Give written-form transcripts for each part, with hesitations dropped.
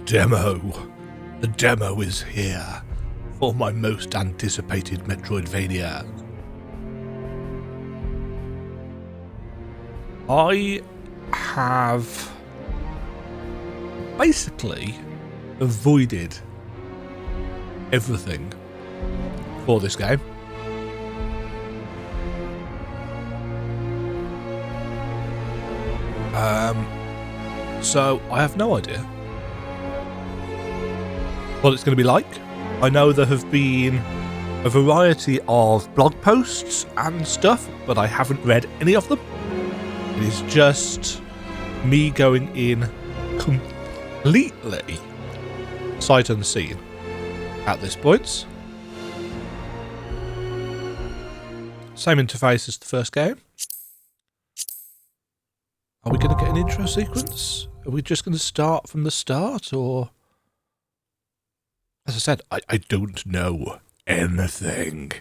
Demo. The demo is here for my most anticipated Metroidvania. I have basically avoided everything for this game. So I have no idea what it's going to be like. I know there have been a variety of blog posts and stuff, but I haven't read any of them. It is just me going in completely sight unseen at this point. Same interface as the first game. Are we going to get an intro sequence? Are we just going to start from the start, or... As I said, I don't know anything.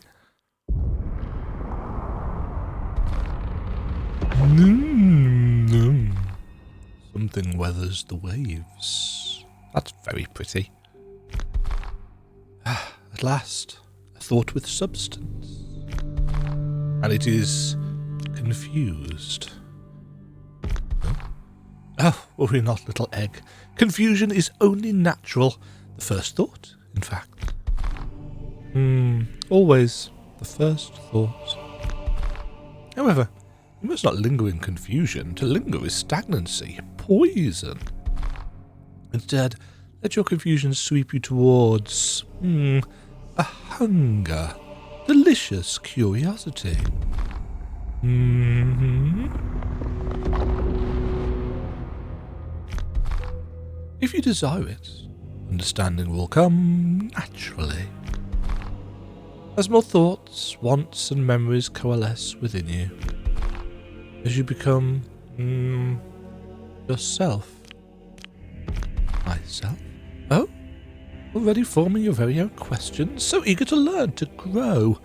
Something weathers the waves. That's very pretty. At last, a thought with substance. And it is confused. Oh, worry not, little egg. Confusion is only natural. The first thought, in fact. Always the first thought. However, you must not linger in confusion. To linger is stagnancy, poison. Instead, let your confusion sweep you towards, a hunger, delicious curiosity. If you desire it, understanding will come naturally. As more thoughts, wants, and memories coalesce within you, as you become, yourself. Myself? Oh? Already forming your very own questions? So eager to learn, to grow.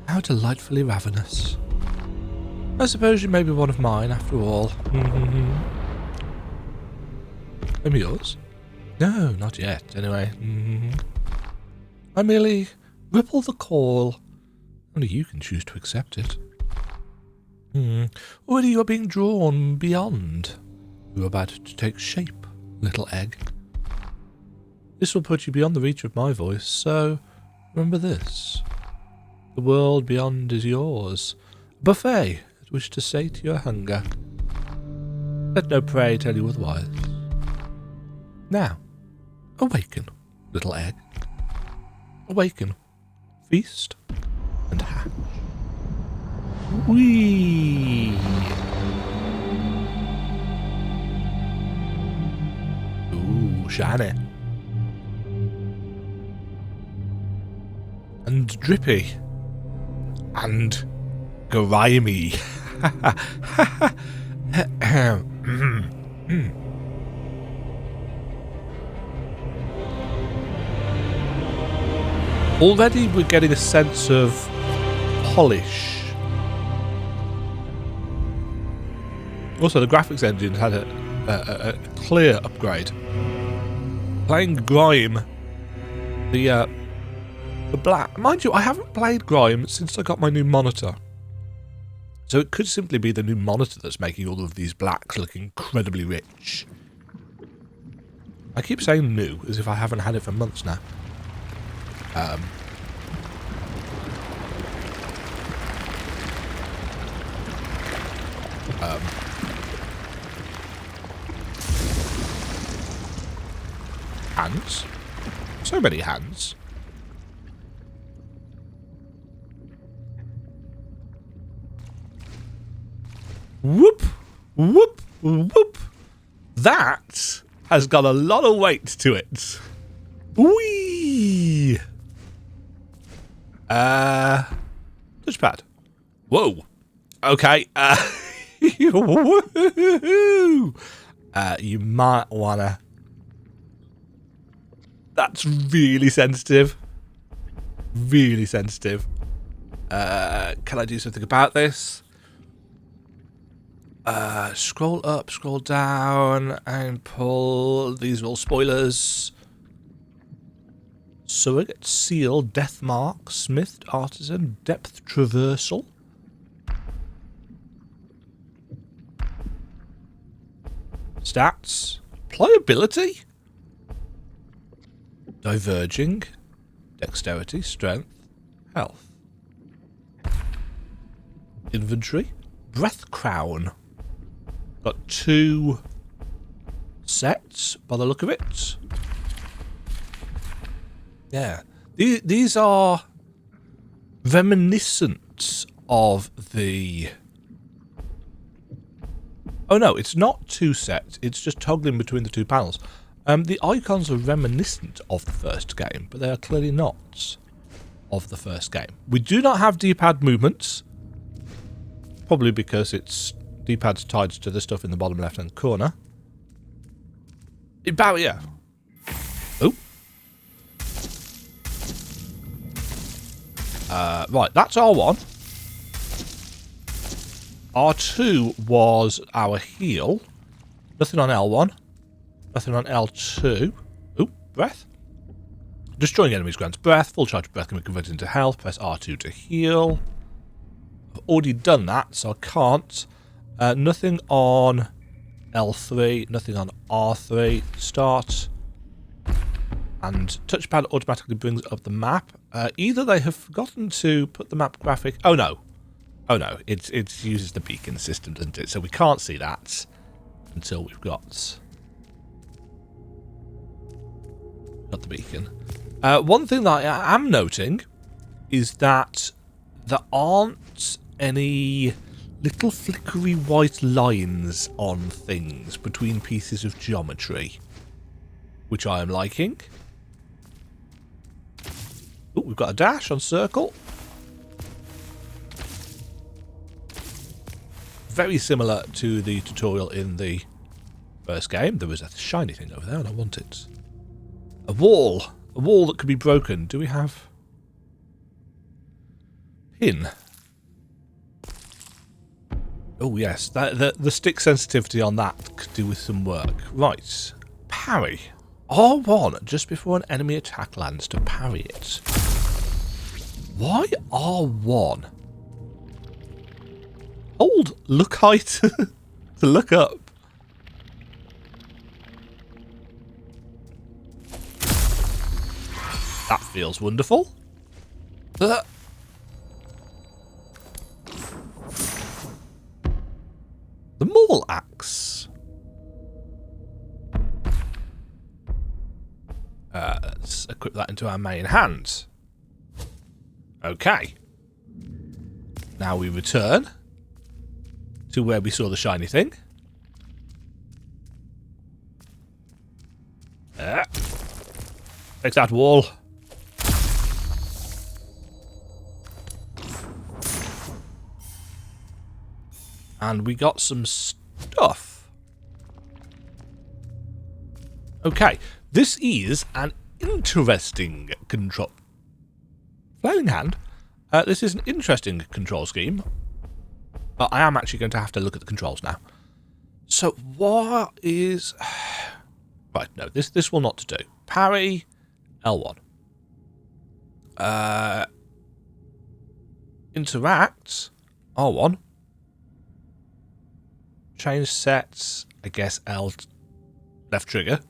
How delightfully ravenous. I suppose you may be one of mine, after all. Maybe yours? No, not yet, anyway. I merely ripple the call. Only you can choose to accept it. Already you are being drawn beyond. You are about to take shape, little egg. This will put you beyond the reach of my voice, so remember this. The world beyond is yours. A buffet at which to sate your hunger. Let no prey tell you otherwise. Now, awaken, little egg. Awaken, feast, and hatch. Whee! Ooh, shiny. And drippy. And grimy. Already we're getting a sense of polish. Also, the graphics engine had a clear upgrade. Playing Grime, the black... Mind you, I haven't played Grime since I got my new monitor. So it could simply be the new monitor that's making all of these blacks look incredibly rich. I keep saying new, as if I haven't had it for months now. Hands? So many hands. Whoop! Whoop! Whoop! That has got a lot of weight to it. Whee! Touchpad. Whoa. Okay. You might wanna... That's really sensitive. Really sensitive. Can I do something about this? Scroll up, scroll down, and pull. These are all spoilers. Surrogate, seal, death mark, smith, artisan, depth traversal. Stats. Pliability. Diverging. Dexterity, strength, health. Inventory. Breath crown. Got 2 sets by the look of it. Yeah. These are reminiscent of the... Oh no, it's not 2 sets. It's just toggling between the 2 panels. The icons are reminiscent of the first game, but they are clearly not of the first game. We do not have D-pad movements. Probably because it's D-pad's tied to the stuff in the bottom left-hand corner. Yeah. Oh. Right, that's R1. R2 was our heal. Nothing on L1. Nothing on L2. Ooh, breath. Destroying enemies grants breath. Full charge of breath can be converted into health. Press R2 to heal. I've already done that, so I can't. Nothing on L3. Nothing on R3. Start. And touchpad automatically brings up the map. Either they have forgotten to put the map graphic... Oh no. Oh no. It uses the beacon system, doesn't it? So we can't see that until we've got the beacon. One thing that I am noting is that there aren't any little flickery white lines on things between pieces of geometry, which I am liking. Oh, we've got a dash on circle. Very similar to the tutorial in the first game. There was a shiny thing over there and I want it. A wall. A wall that could be broken. Do we have... Pin. Oh yes, the stick sensitivity on that could do with some work. Right. Parry. R1 just before an enemy attack lands to parry it. Why R1? Hold look height to look up. That feels wonderful. The maul axe. Let's equip that into our main hand. Okay. Now we return to where we saw the shiny thing. Fix that wall. And we got some stuff. Okay, this is an interesting control. Flailing hand. This is an interesting control scheme. But I am actually going to have to look at the controls now. So what is... Right, no, this will not do. Parry, L1. Interact, R1. Change sets, I guess L, left trigger.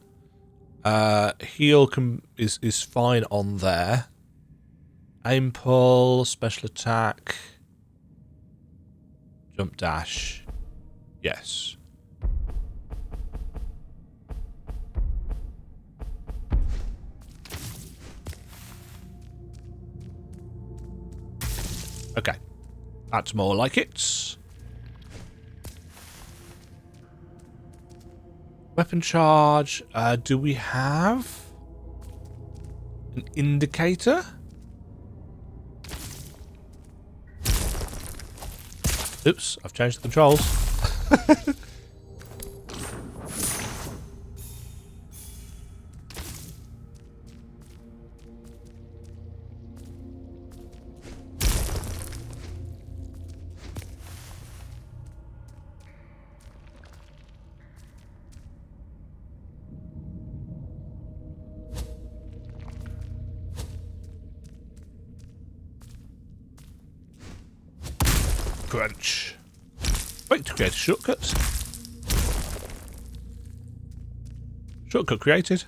Heal is fine on there. Aim pull, special attack, jump dash, yes. Okay, that's more like it. Weapon charge, do we have an indicator? Oops, I've changed the controls. Crunch. Wait to create a shortcut. Shortcut created.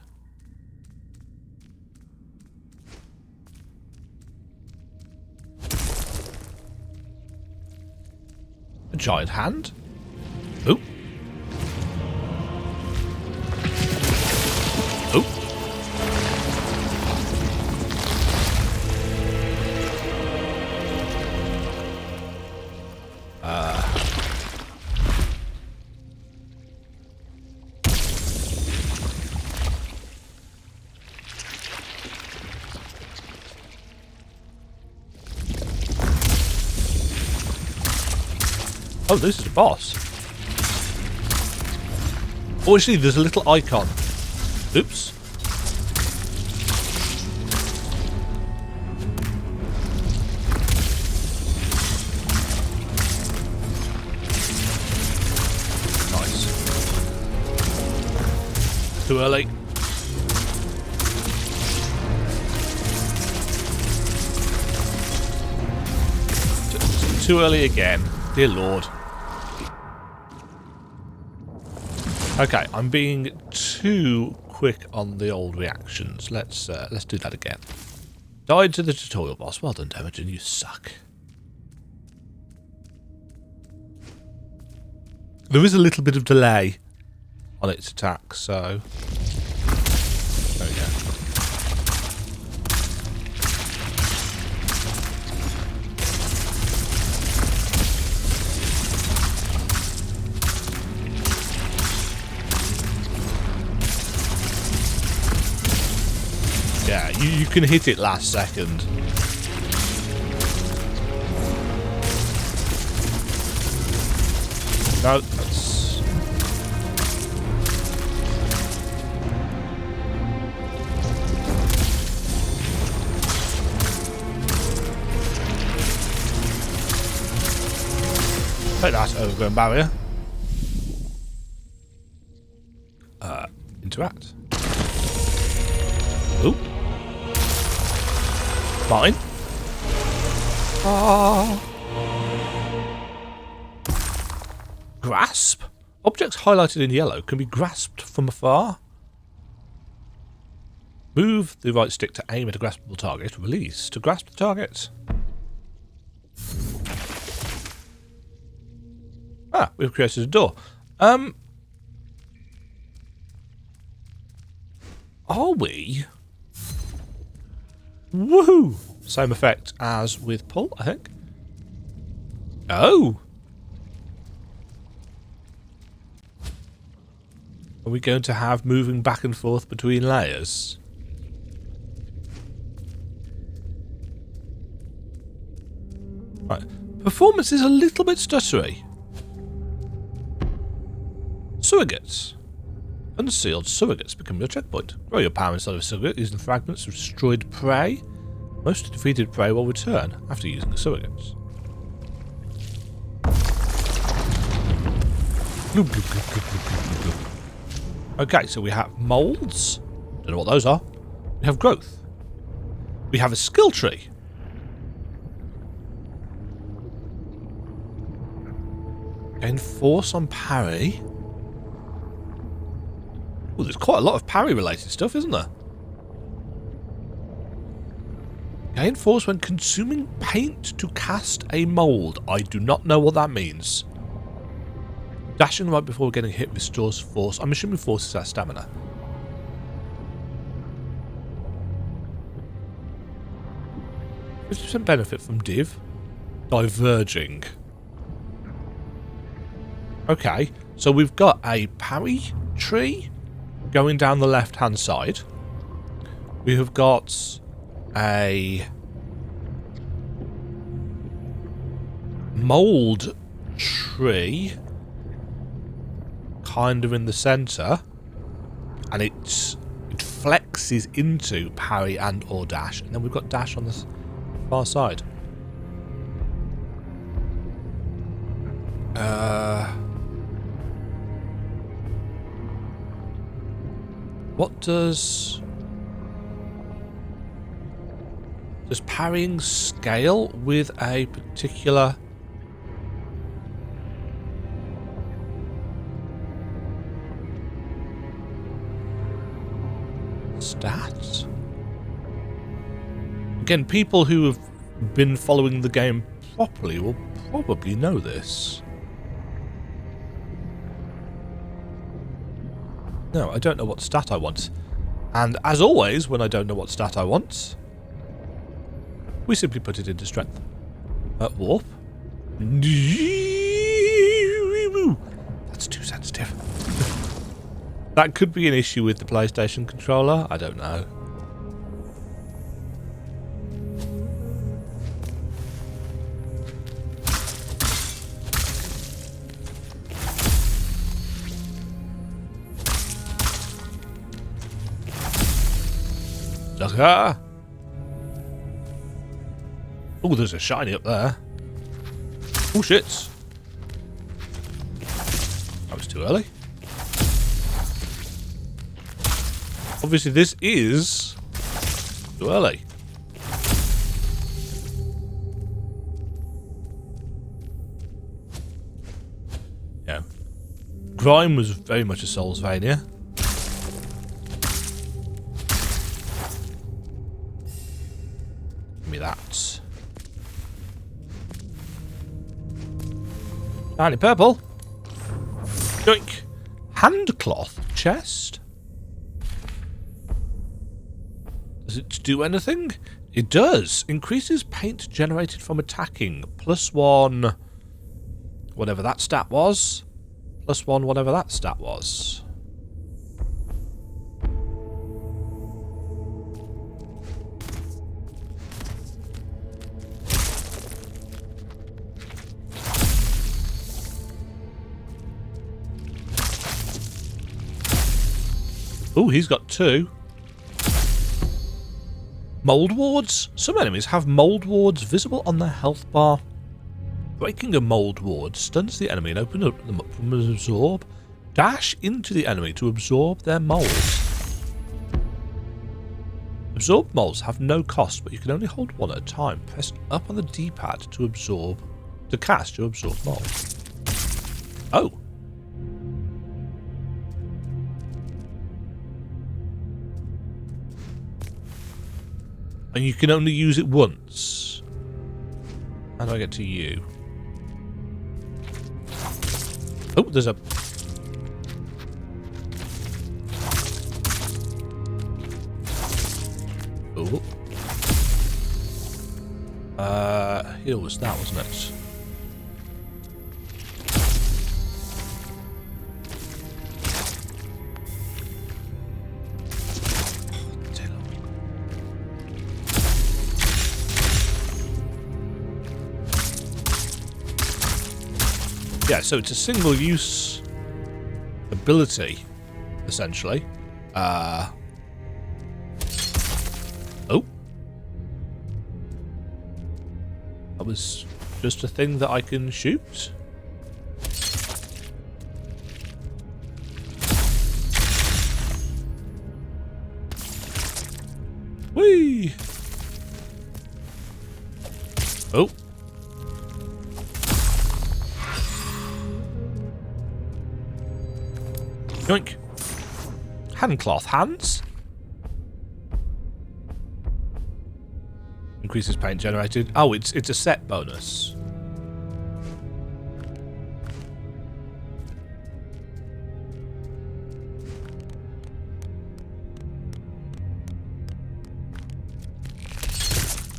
A giant hand. Oh. Oh. Oh, this is a boss. Oh, actually, there's a little icon. Oops. Nice. Too early. Too early again. Dear Lord. Okay, I'm being too quick on the old reactions. Let's do that again. Died to the tutorial boss. Well done, Demajen. You suck. There is a little bit of delay on its attack, so there we go. Yeah, you can hit it last second. No, that's... Take that, overgrown barrier. Interact. Ooh. Mine. Ah. Grasp. Objects highlighted in yellow can be grasped from afar. Move the right stick to aim at a graspable target. Release to grasp the target. Ah, we've created a door. Are we? Woohoo! Same effect as with pull, I think. Oh! Are we going to have moving back and forth between layers? Right. Performance is a little bit stuttery. Surrogates. Unsealed surrogates become your checkpoint. Grow your power inside of a surrogate using fragments of destroyed prey. Most defeated prey will return after using the surrogates. Okay, so we have molds. Don't know what those are. We have growth. We have a skill tree. Gain force on parry. Well, there's quite a lot of parry-related stuff, isn't there? Gain force when consuming paint to cast a mould. I do not know what that means. Dashing right before getting hit restores force. I'm assuming force is our stamina. %% benefit from div. Diverging. Okay, so we've got a parry tree going down the left-hand side. We have got a mould tree kind of in the centre, and it flexes into parry and or dash, and then we've got dash on the far side. What does parrying scale with a particular Again, people who have been following the game properly will probably know this. No, I don't know what stat I want. And as always, when I don't know what stat I want, we simply put it into strength. Warp. That's too sensitive. That could be an issue with the PlayStation controller. I don't know. Ah! Oh, there's a shiny up there. Oh, shit. That was too early. Obviously, this is too early. Yeah. Grime was very much a Soulsvania. Give me that. Shiny purple. Yoink. Handcloth chest. Does it do anything? It does. Increases paint generated from attacking. +1. Whatever that stat was. +1 whatever that stat was. Oh, he's got 2. Mold wards. Some enemies have mold wards visible on their health bar. Breaking a mold ward stuns the enemy and opens them up from an absorb. Dash into the enemy to absorb their mold. Absorb molds have no cost, but you can only hold one at a time. Press up on the D-pad to cast your absorb mold. Oh. And you can only use it once. How do I get to you? Oh, there's a... Oh. Here was that, wasn't it? Yeah, so it's a single-use ability, essentially. Oh. That was just a thing that I can shoot. Whee! Oh. Yoink. Handcloth hands. Increases paint generated. Oh, it's a set bonus.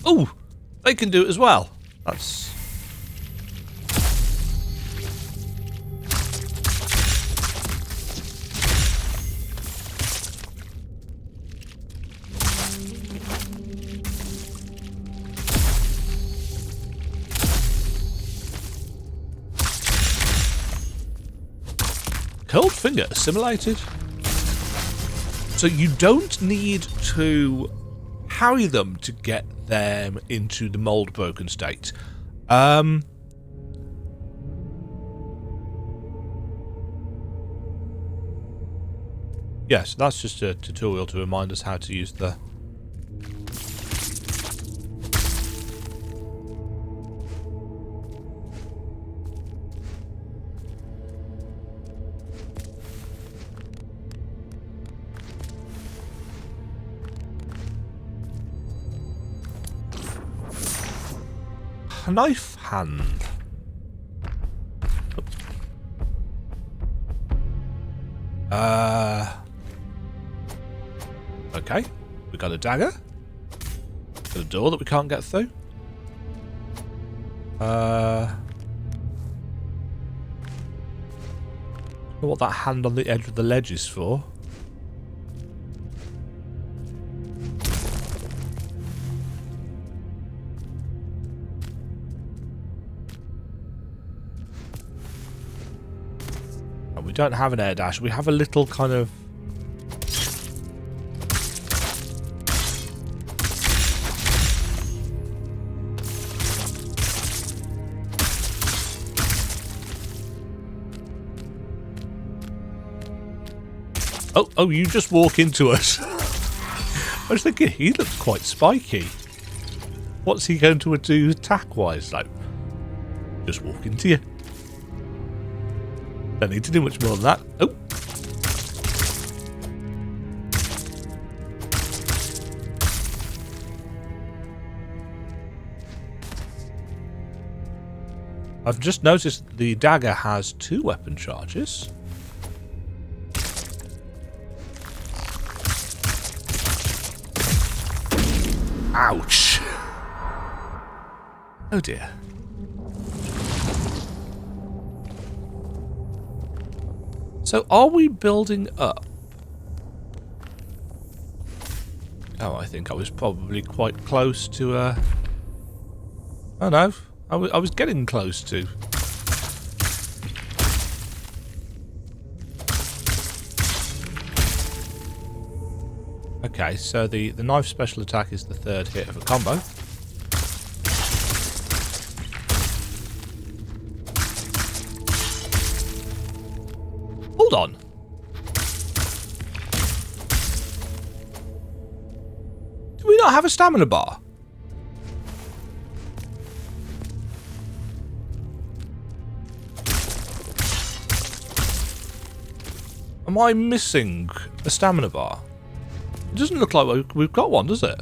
Oh, they can do it as well. That's... Cold finger assimilated. So you don't need to harry them to get them into the mold broken state. Yes, that's just a tutorial to remind us how to use the... knife hand. Okay. We got a dagger. Got a door that we can't get through. Don't know what that hand on the edge of the ledge is for. And we don't have an air dash. We have a little kind of... Oh, you just walk into us. I was thinking he looks quite spiky. What's he going to do attack-wise? Like, just walk into you. Don't need to do much more than that. Oh. I've just noticed the dagger has 2 weapon charges. Ouch! Oh dear. So are we building up? Oh, I think I was probably quite close to oh no, I was getting close to. Okay, so the knife special attack is the 3rd hit of a combo. Hold on. Do we not have a stamina bar? Am I missing a stamina bar? It doesn't look like we've got one, does it?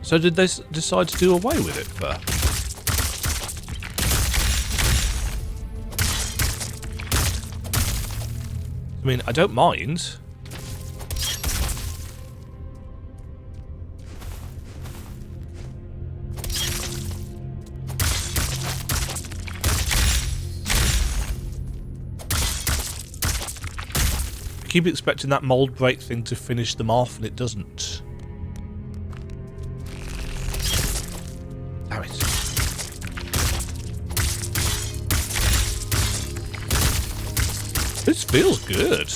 So did they decide to do away with it for... I mean, I don't mind. Keep expecting that mold break thing to finish them off, and it doesn't. Damn it. This feels good.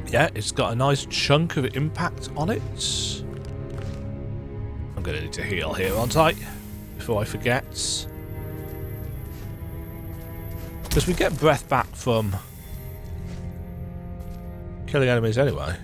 Yeah, it's got a nice chunk of impact on it. I'm going to need to heal here, aren't I? Before I forget. Because we get breath back from killing enemies anyway.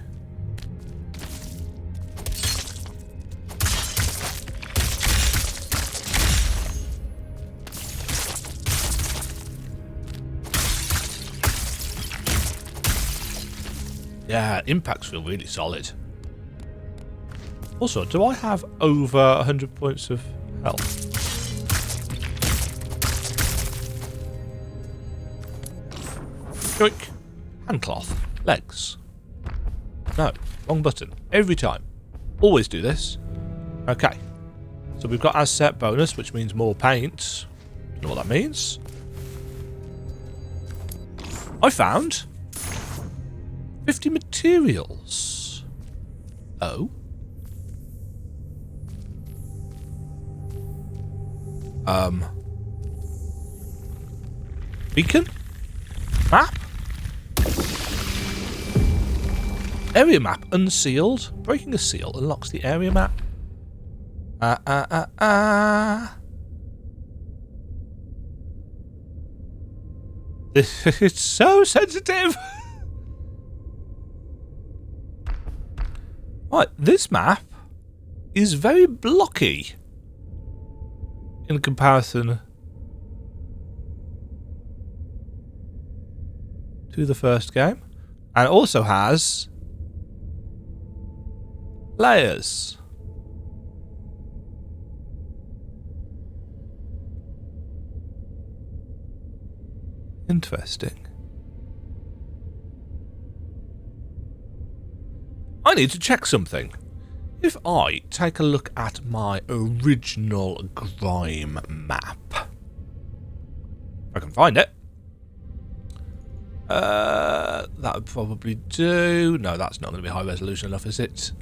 Yeah, impacts feel really solid. Also, do I have over 100 points of health? Quick. Handcloth. Legs. No, wrong button. Every time. Always do this. Okay. So we've got asset bonus, which means more paint. Don't know what that means. I found 50 materials. Oh. Beacon? Map? Area map unsealed. Breaking a seal unlocks the area map. This is so sensitive. Right, this map is very blocky in comparison to the first game. And it also has layers. Interesting. I need to check something. If I take a look at my original Grime map, if I can find it. That would probably do. No, that's not going to be high resolution enough, is it?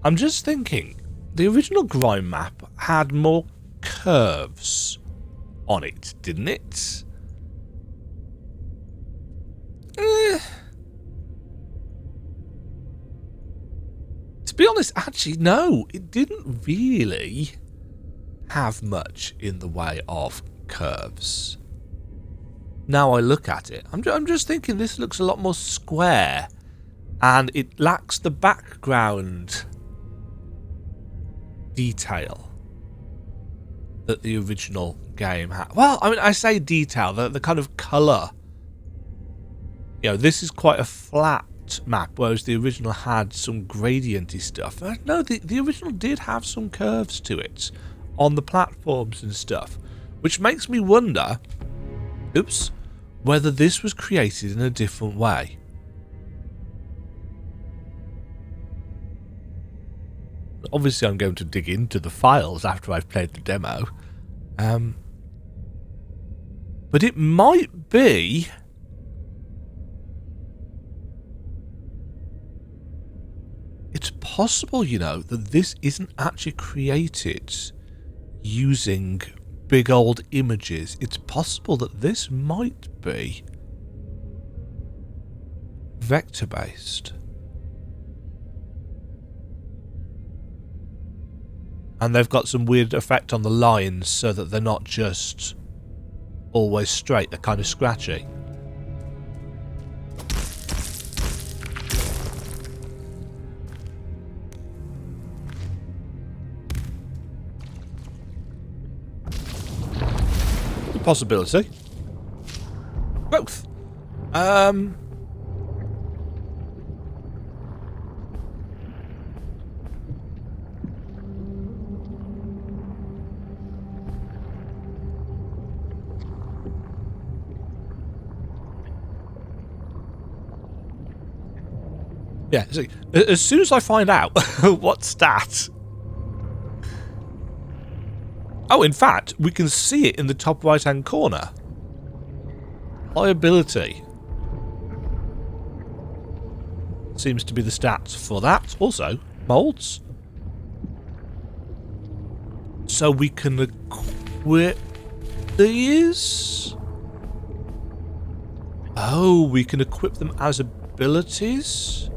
I'm just thinking, the original Grime map had more curves on it, didn't it? To be honest, actually, no, it didn't really have much in the way of curves. Now I look at it, I'm just thinking this looks a lot more square, and it lacks the background detail that the original game had. Well, I mean, I say detail, the kind of colour. You know, this is quite a flat map, whereas the original had some gradienty stuff. No, the original did have some curves to it on the platforms and stuff, which makes me wonder, oops, whether this was created in a different way. Obviously, I'm going to dig into the files after I've played the demo, but it might be. It's possible, you know, that this isn't actually created using big old images. It's possible that this might be vector-based. And they've got some weird effect on the lines so that they're not just always straight, they're kind of scratchy. Possibility. Both. Yeah, see, as soon as I find out what stat. Oh, in fact, we can see it in the top right-hand corner. Pliability seems to be the stats for that. Also, molds. So we can equip these. Oh, we can equip them as abilities.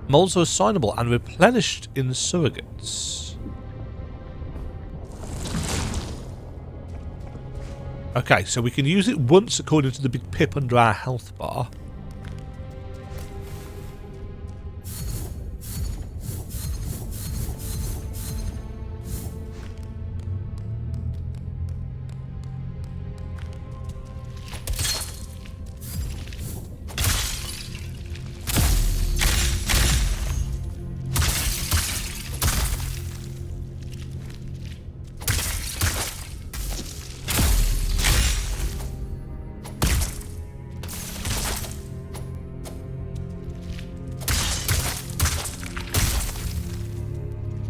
Molds are assignable and replenished in surrogates. Okay, so we can use it once according to the big pip under our health bar.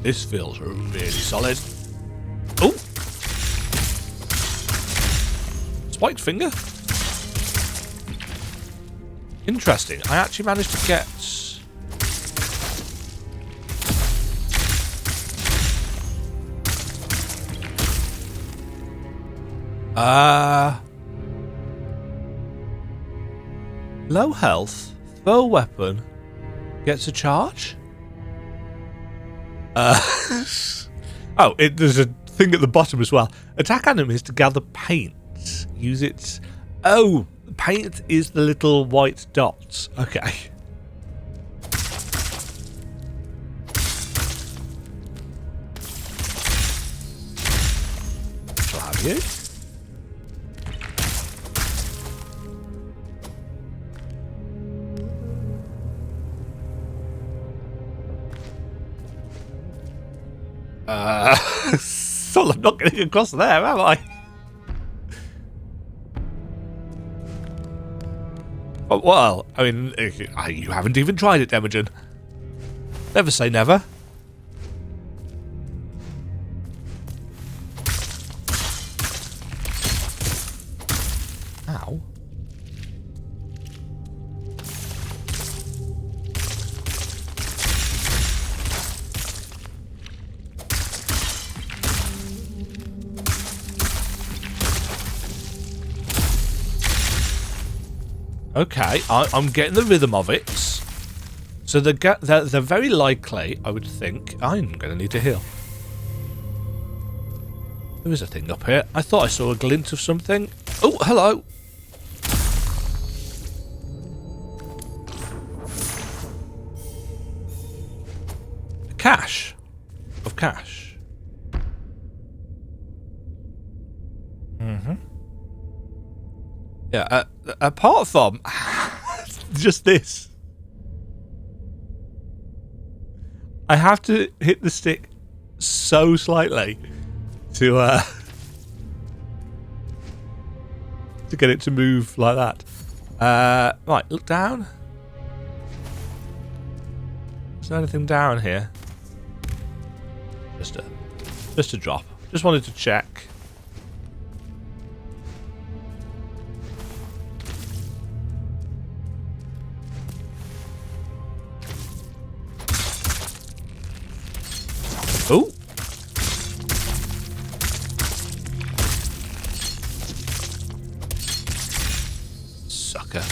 This feels really solid. Oh! Spiked finger? Interesting. I actually managed to get... low health, throw weapon, gets a charge? Oh, there's a thing at the bottom as well. Attack enemies to gather paint. Use it. Oh, paint is the little white dots. Okay. Shall have you. So I'm not getting across there, am I? Oh, well, I mean, you haven't even tried it, Demajen. Never say never. Ow. Okay, I'm getting the rhythm of it. So they're very likely, I would think. I'm going to need to heal. There is a thing up here. I thought I saw a glint of something. Oh, hello. A cache of cash. Yeah, apart from just this, I have to hit the stick so slightly to get it to move like that. Right, look down. Is there anything down here? Just a drop. Just wanted to check. Oh! Sucker.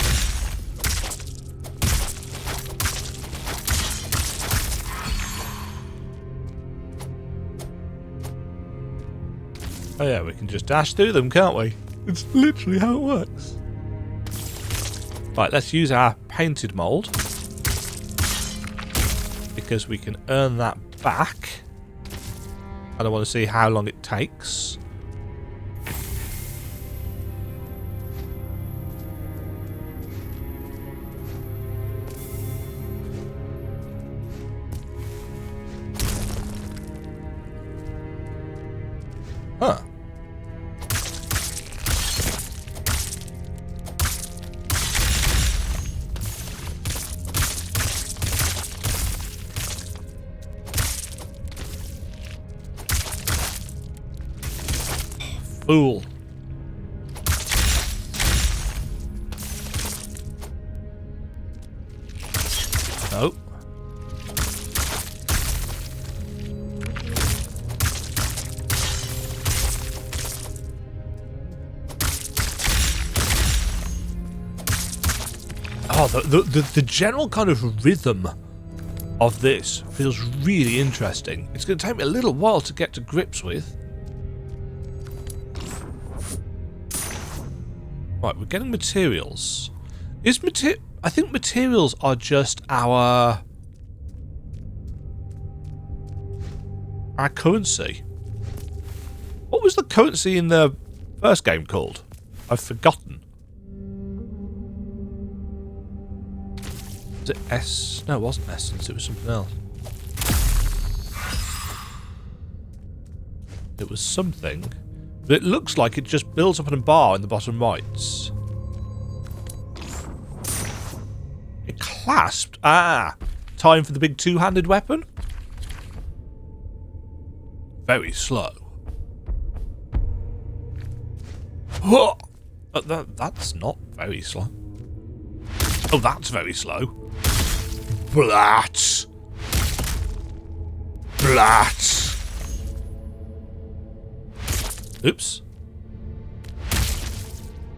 Oh yeah, we can just dash through them, can't we? It's literally how it works. Right, let's use our painted mould. Because we can earn that back. I don't want to see how long it takes. Huh. Fool. No. Oh, the general kind of rhythm of this feels really interesting. It's going to take me a little while to get to grips with. Right, we're getting materials. I think materials are just our currency. What was the currency in the first game called? I've forgotten. Was it S? No, it wasn't essence. It was something else. It was something. But it looks like it just builds up in a bar in the bottom right. It clasped. Ah! Time for the big two-handed weapon? Very slow. Whoa! That's not very slow. Oh, that's very slow. Blat! Blat! Oops.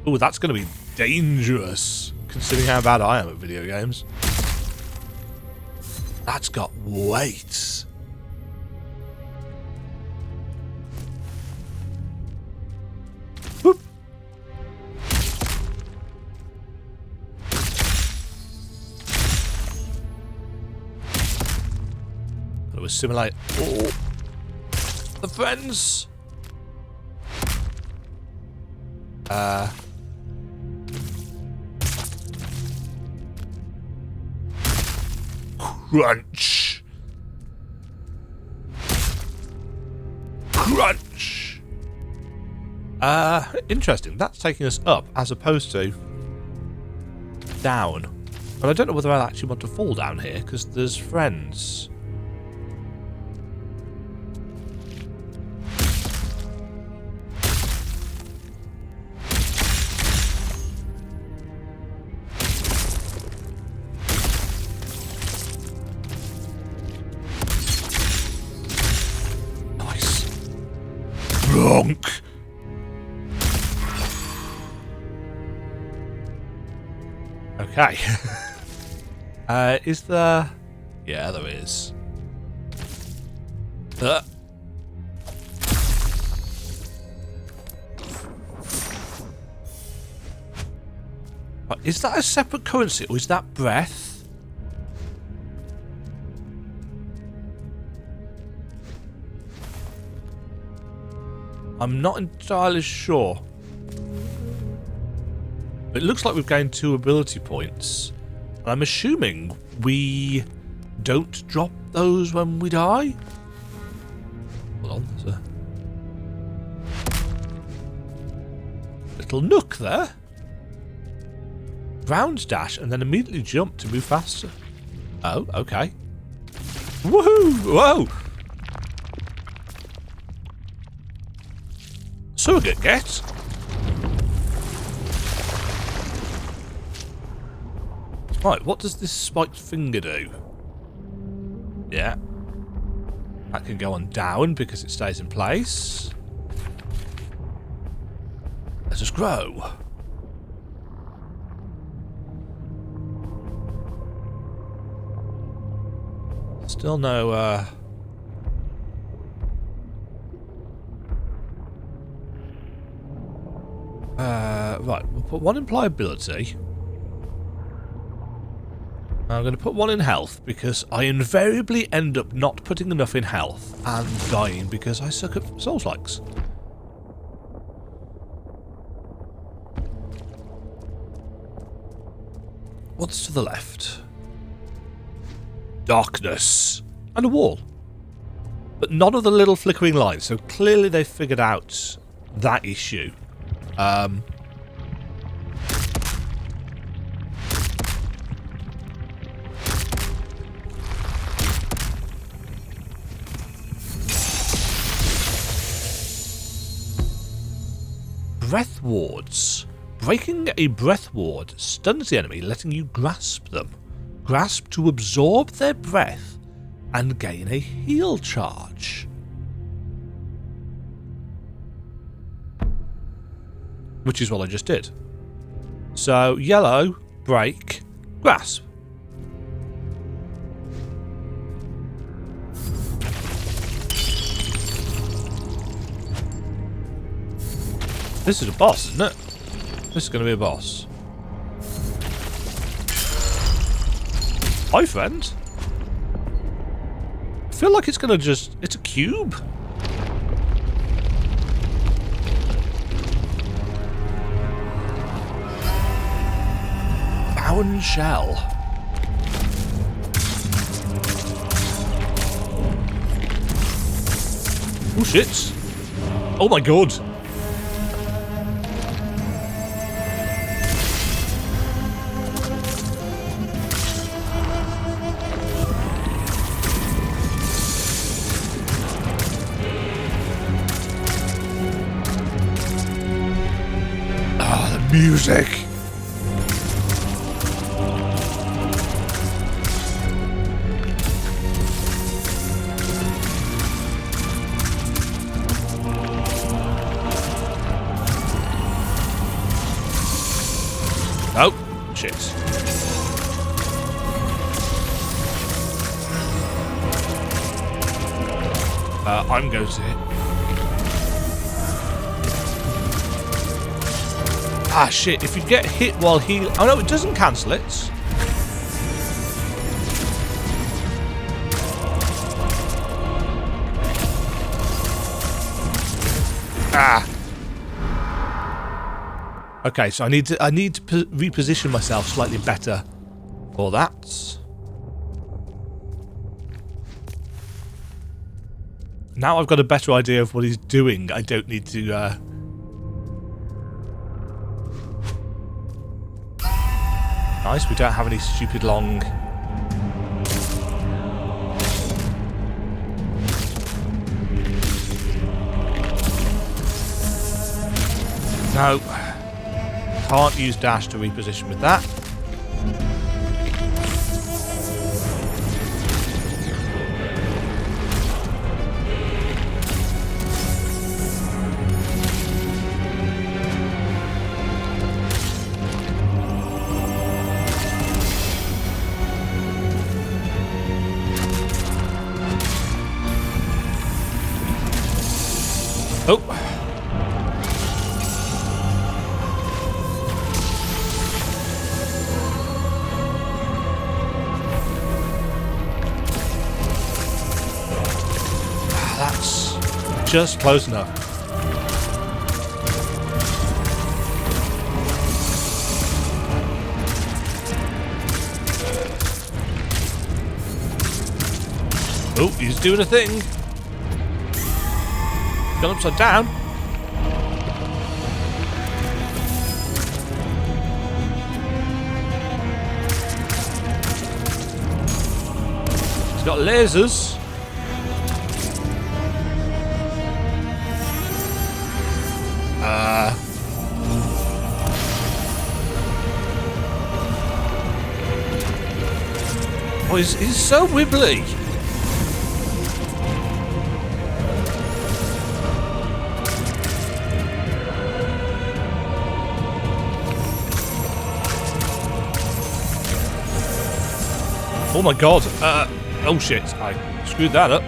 Oh, that's going to be dangerous, considering how bad I am at video games. That's got weight. Whoop. It was simulate. Oh, the friends. Crunch. Interesting. That's taking us up as opposed to down. But I don't know whether I actually want to fall down here because there's friends. Nice. Bronk. Okay. Is there... Yeah, there is. Is that a separate currency or is that breath? I'm not entirely sure. It looks like we've gained 2 ability points. I'm assuming we don't drop those when we die. Hold on, there's a little nook there. Round dash and then immediately jump to move faster. Oh, okay. Woohoo! Whoa! Surrogate get. Right, what does this spiked finger do? Yeah. That can go on down because it stays in place. Let us grow. Still no, right, we'll put 1 in pliability. I'm going to put 1 in health because I invariably end up not putting enough in health and dying because I suck at Souls-likes. What's to the left? Darkness. And a wall. But none of the little flickering lines, so clearly they've figured out that issue. Breath wards. Breaking a breath ward stuns the enemy, letting you grasp them. Grasp to absorb their breath and gain a heal charge. Which is what I just did. So, yellow, break, grasp. This is a boss, isn't it? This is going to be a boss. Hi, friend. I feel like it's going to just... It's a cube. Bound shell. Oh, shit. Oh, my God. Music. Oh, shit. I'm going to hit. Ah, shit, if you get hit while healing... Oh, no, it doesn't cancel it. Ah. Okay, so I need to reposition myself slightly better for that. Now I've got a better idea of what he's doing. I don't need to Nice, we don't have any stupid long... No. Can't use dash to reposition with that. Oh. That's just close enough. Oh, he's doing a thing. Gone upside down. He's got lasers. Oh, he's so wibbly. Oh my god. Oh shit. I screwed that up.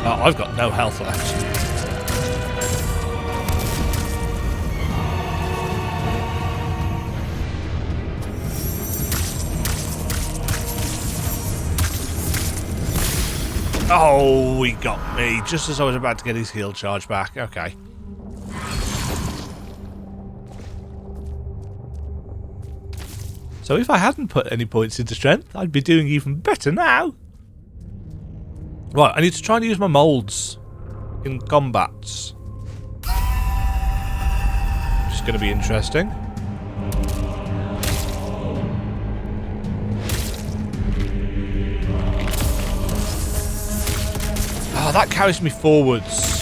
Oh, I've got no health left. Oh, he got me just as I was about to get his heal charge back. Okay. So if I hadn't put any points into strength, I'd be doing even better now. Right, I need to try and use my molds in combats. Which is going to be interesting. Oh, that carries me forwards.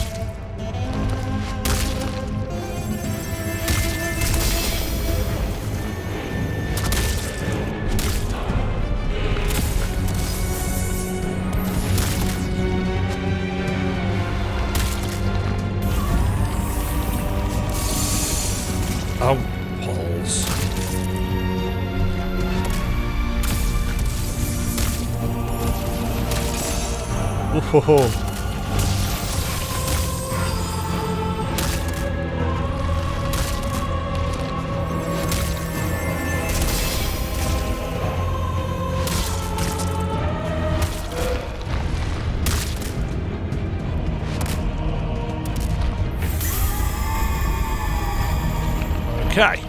Oh, balls. Whoa. Okay.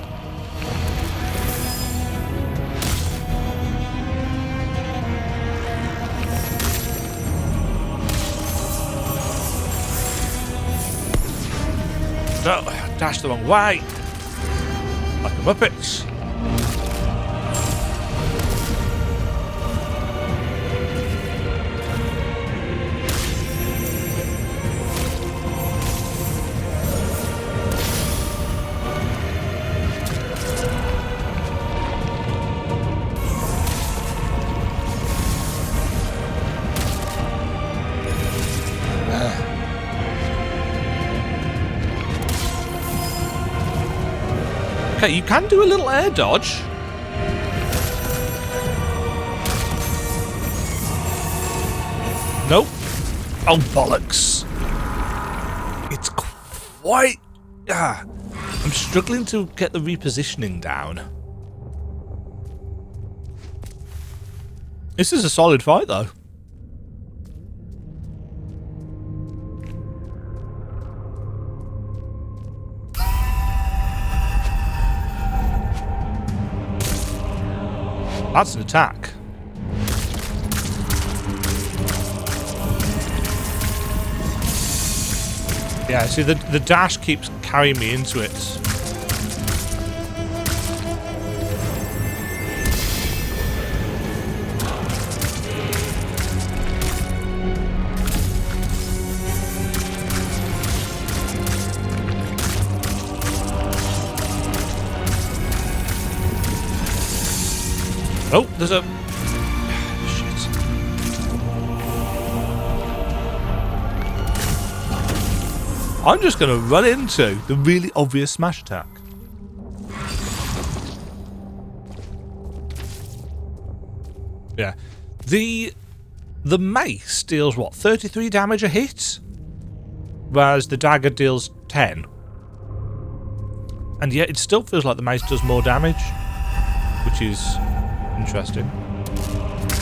No, dashed the wrong way. Like a Muppets. Okay, you can do a little air dodge. Nope. Oh, bollocks. It's quite... I'm struggling to get the repositioning down. This is a solid fight, though. That's an attack. Yeah, see, the dash keeps carrying me into it. Oh, there's a... Shit. I'm just going to run into the really obvious smash attack. Yeah. The mace deals, what, 33 damage a hit? Whereas the dagger deals 10. And yet it still feels like the mace does more damage, which is... interesting.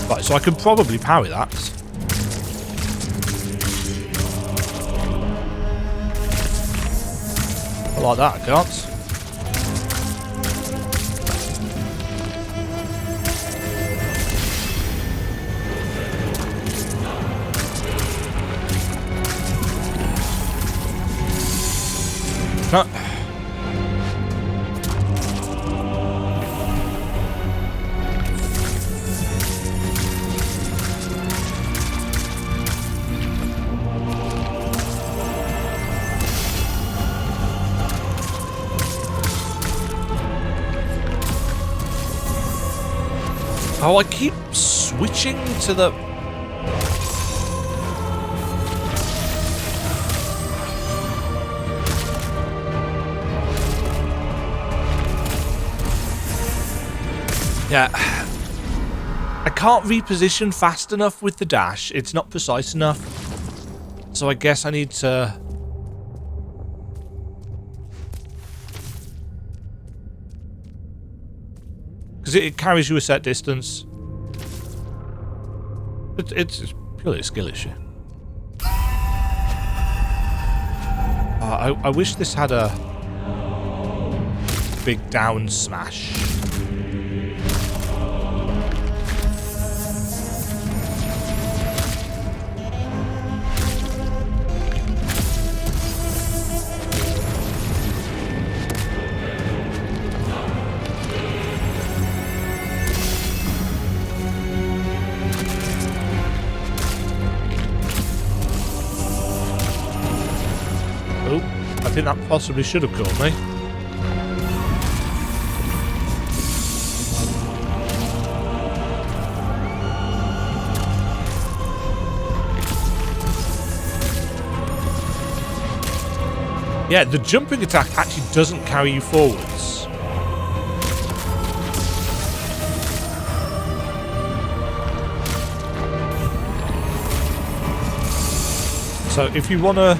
Right, so I can probably parry that. I like that, I can't. No. Oh, I keep switching to the... Yeah. I can't reposition fast enough with the dash. It's not precise enough. So I guess I need to... because it carries you a set distance. It's purely a skill issue. I wish this had a big down smash. I think that possibly should have caught me. Yeah, the jumping attack actually doesn't carry you forwards. So if you want to...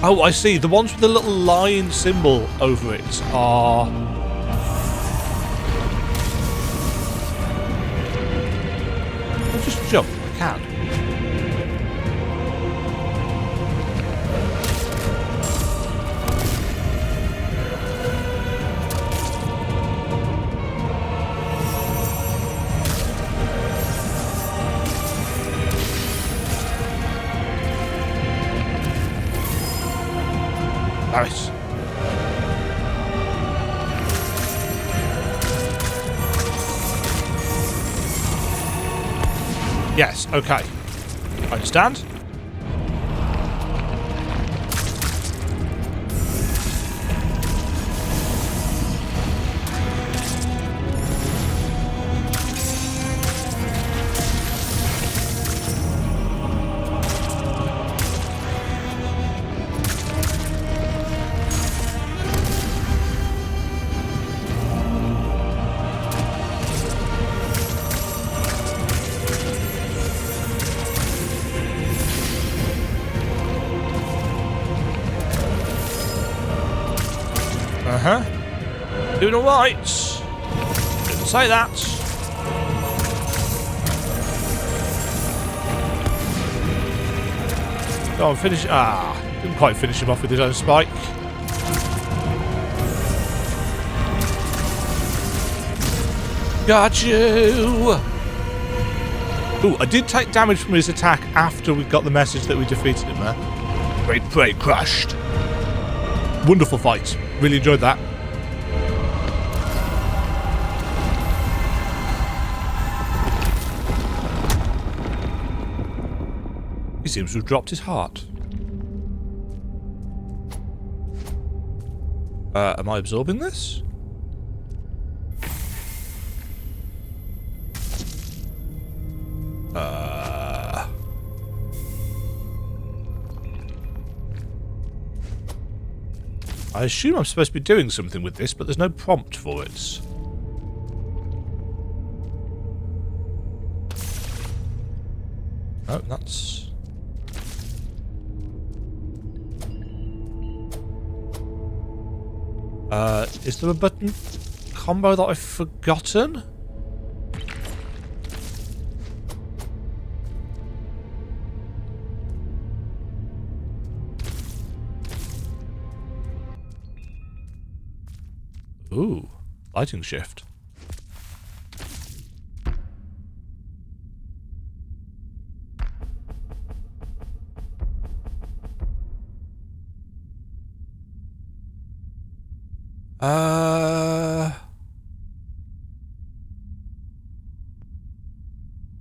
Oh, I see. The ones with the little line symbol over it are... I'll just jump. I can. Nice. Yes, okay. I understand. Doing alright. Didn't say that. Go on, finish. Didn't quite finish him off with his own spike. Got you! Ooh, I did take damage from his attack after we got the message that we defeated him there. Great prey crushed. Wonderful fight. Really enjoyed that. He seems to have dropped his heart. Am I absorbing this? I assume I'm supposed to be doing something with this, but there's no prompt for it. Oh, that's... is there a button combo that I've forgotten? Ooh, lighting shift.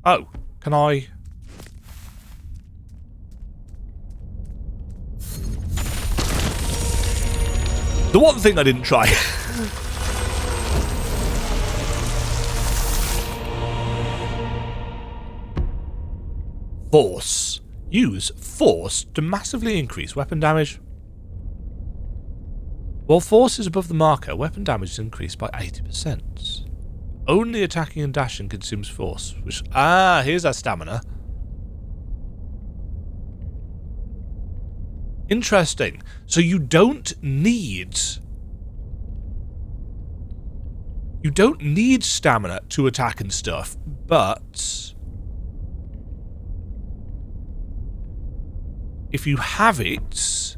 Oh, can I... The one thing I didn't try. Force. Use force to massively increase weapon damage. While force is above the marker, weapon damage is increased by 80%. Only attacking and dashing consumes force, which... here's our stamina. Interesting. So you don't need... You don't need stamina to attack and stuff, but... if you have it...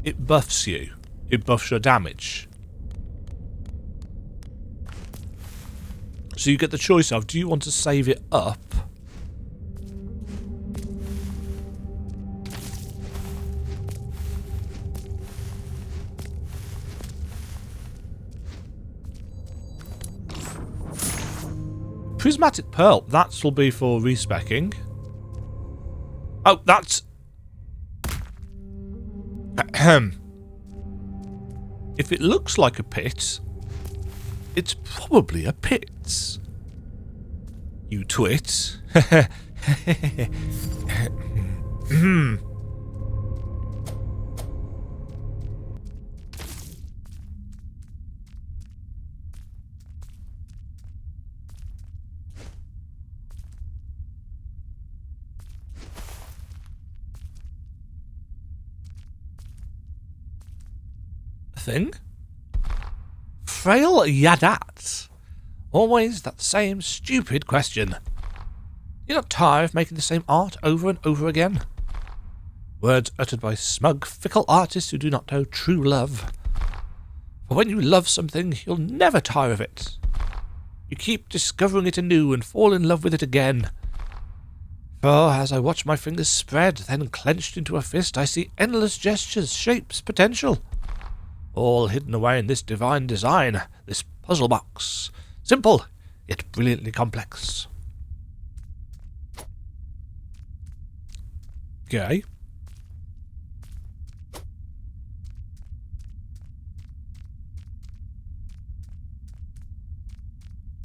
it buffs you. It buffs your damage. So you get the choice of, do you want to save it up? Prismatic Pearl, that will be for respecking. Oh, that's... If it looks like a pit, it's probably a pit. You twit. Thing? Frail Yadat. Always that same stupid question. You're not tired of making the same art over and over again? Words uttered by smug, fickle artists who do not know true love. For when you love something, you'll never tire of it. You keep discovering it anew and fall in love with it again. For as I watch my fingers spread, then clenched into a fist, I see endless gestures, shapes, potential. All hidden away in this divine design, this puzzle box. Simple, yet brilliantly complex. Okay.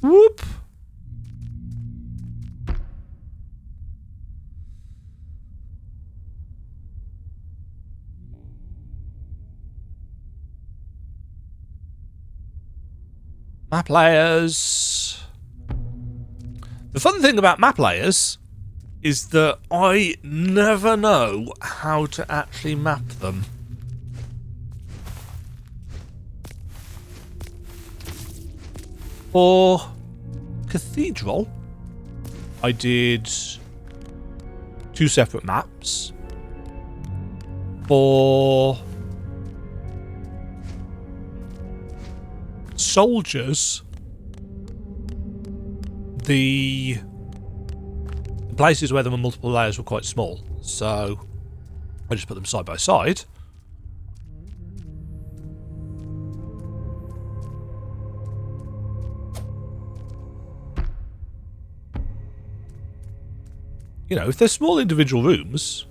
Whoop! Map layers. The fun thing about map layers is that I never know how to actually map them. For Cathedral, I did 2 separate maps. For Soldiers, the places where there were multiple layers were quite small, so I just put them side by side. You know, if they're small individual rooms,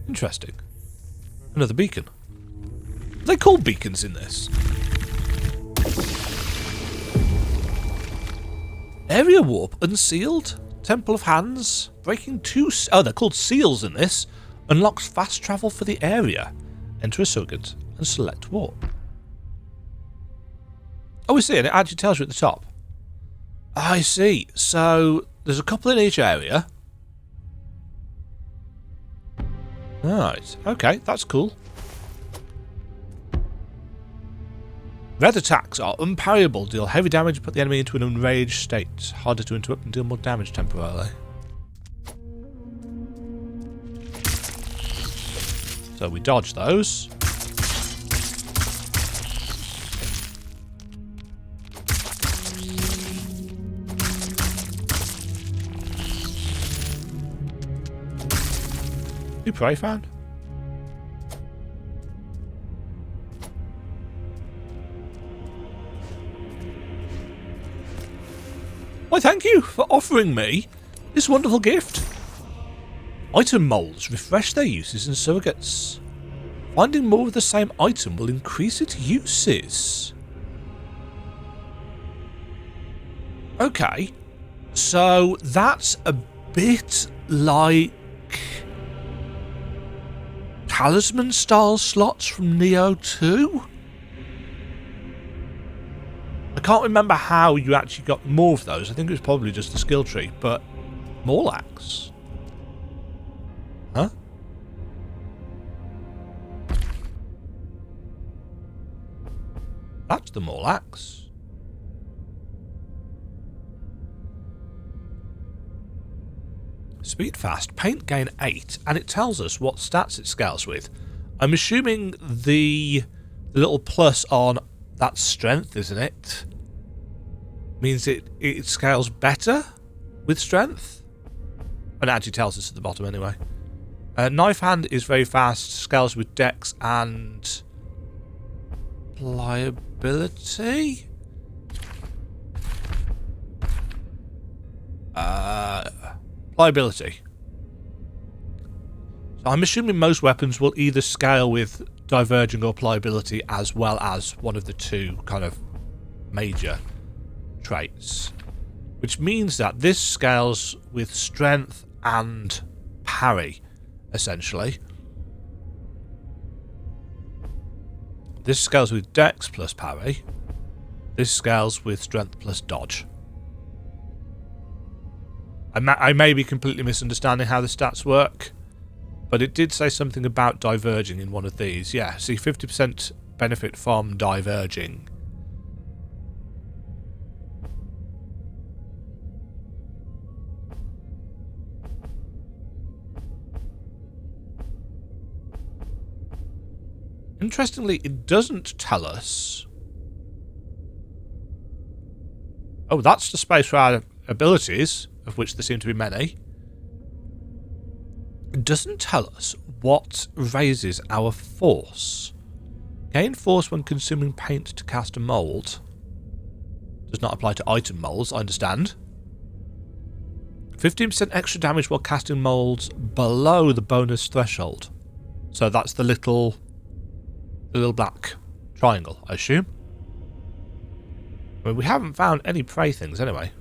interesting. Another beacon. Are they called beacons in this? Area warp unsealed. Temple of Hands. Breaking 2... Oh, they're called seals in this. Unlocks fast travel for the area. Enter a surrogate and select warp. Oh, we see it. It actually tells you at the top. I see. So, there's a couple in each area. Right. Okay, that's cool. Red attacks are unparryable. Deal heavy damage, put the enemy into an enraged state. Harder to interrupt and deal more damage temporarily. So we dodge those. You pray fan? Why, thank you for offering me this wonderful gift. Item molds refresh their uses in surrogates. Finding more of the same item will increase its uses. Okay, so that's a bit like talisman style slots from Neo 2? I can't remember how you actually got more of those. I think it was probably just the skill tree, but Morlax. Huh? That's the Morlax. Speed fast, paint gain 8, and it tells us what stats it scales with. I'm assuming the little plus on that strength, isn't it? Means it scales better with strength? And it actually tells us at the bottom anyway. Knife hand is very fast, scales with dex and pliability. Pliability. So I'm assuming most weapons will either scale with diverging or pliability as well as one of the two kind of major traits. Which means that this scales with strength and parry, essentially. This scales with dex plus parry. This scales with strength plus dodge. I may be completely misunderstanding how the stats work, but it did say something about diverging in one of these. Yeah, see, 50% benefit from diverging. Interestingly, it doesn't tell us... Oh, that's the space for our abilities, of which there seem to be many. It doesn't tell us what raises our force. Gain force when consuming paint to cast a mould. Does not apply to item molds, I understand. 15% extra damage while casting molds below the bonus threshold. So that's the little black triangle, I assume. I mean, we haven't found any prey things anyway.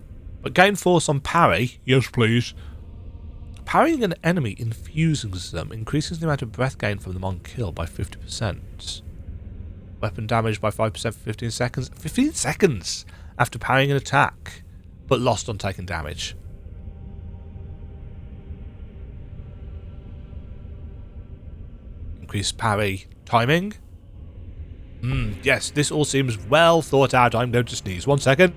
But gain force on parry, yes please. Parrying an enemy infuses them, increases the amount of breath gain from them on kill by 50%. Weapon damage by 5% for 15 seconds. 15 seconds after parrying an attack, but lost on taking damage. Increase parry timing. Yes, this all seems well thought out. I'm going to sneeze. 1 second.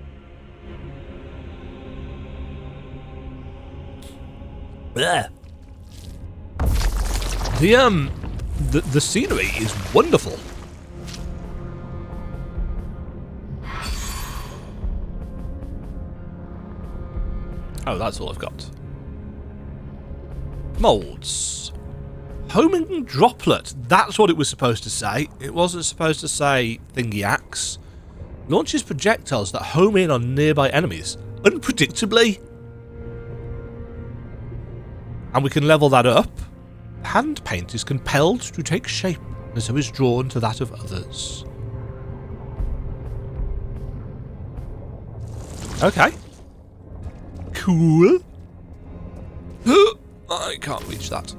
Blech. The scenery is wonderful. Oh, that's all I've got. Molds. Homing droplet. That's what it was supposed to say. It wasn't supposed to say thingy axe. Launches projectiles that home in on nearby enemies. Unpredictably. And we can level that up. Hand paint is compelled to take shape, and so is drawn to that of others. Okay. Cool. I can't reach that.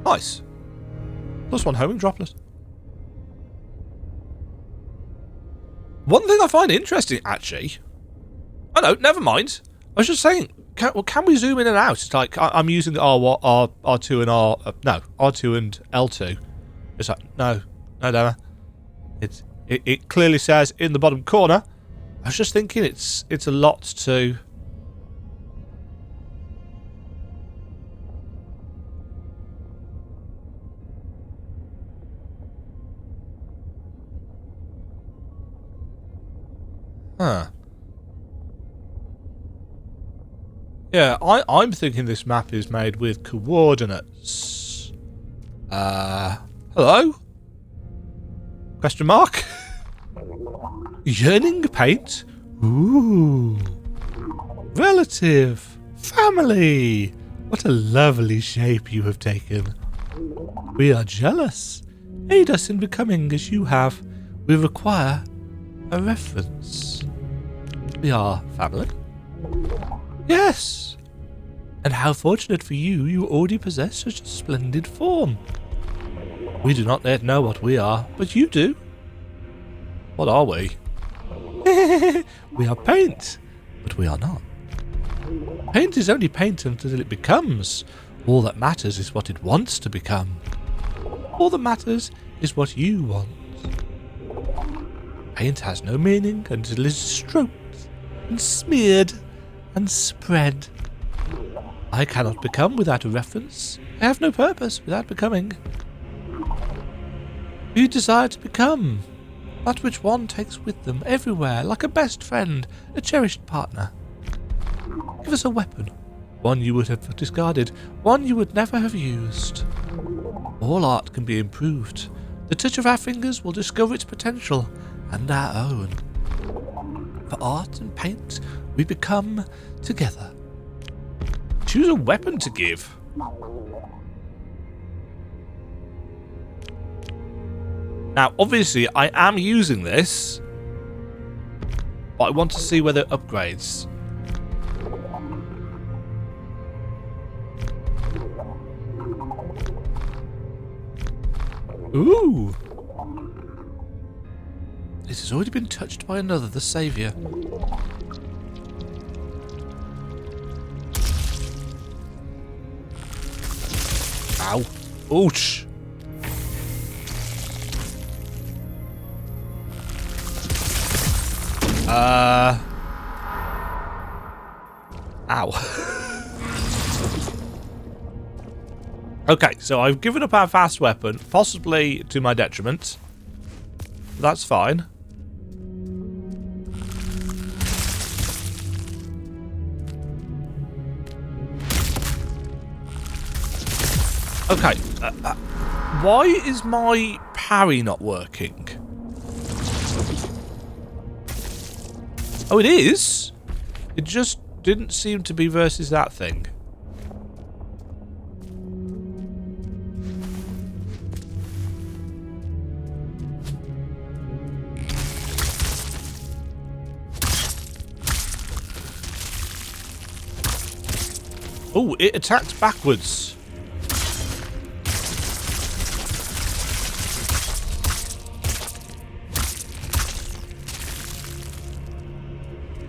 Nice. +1 homing droplet. One thing I find interesting, actually... Oh no, never mind. I was just saying, can we zoom in and out? It's like, I'm using R2 and R2 and L2. It's like, no, Dema. It clearly says in the bottom corner. I was just thinking it's a lot to... Huh. Yeah, I'm thinking this map is made with coordinates. Hello? Question mark? Yearning paint? Ooh. Relative. Family. What a lovely shape you have taken. We are jealous. Aid us in becoming as you have. We require a reference. We are family? Yes. And how fortunate for you, you already possess such a splendid form. We do not yet know what we are, but you do. What are we? We are paint, but we are not. Paint is only paint until it becomes. All that matters is what it wants to become. All that matters is what you want. Paint has no meaning until it is stroked and smeared and spread. I cannot become without a reference. I have no purpose without becoming. You desire to become that which one takes with them everywhere, like a best friend, a cherished partner. Give us a weapon, one you would have discarded, one you would never have used. All art can be improved. The touch of our fingers will discover its potential and our own. For art and paint, we become together. Choose a weapon to give. Now, obviously, I am using this, but I want to see whether it upgrades. Ooh! This has already been touched by another, the Saviour. Ow. Ouch. Ow. Okay, so I've given up our fast weapon, possibly to my detriment. That's fine. Okay, why is my parry not working? Oh, it is? It just didn't seem to be versus that thing. Oh, it attacked backwards.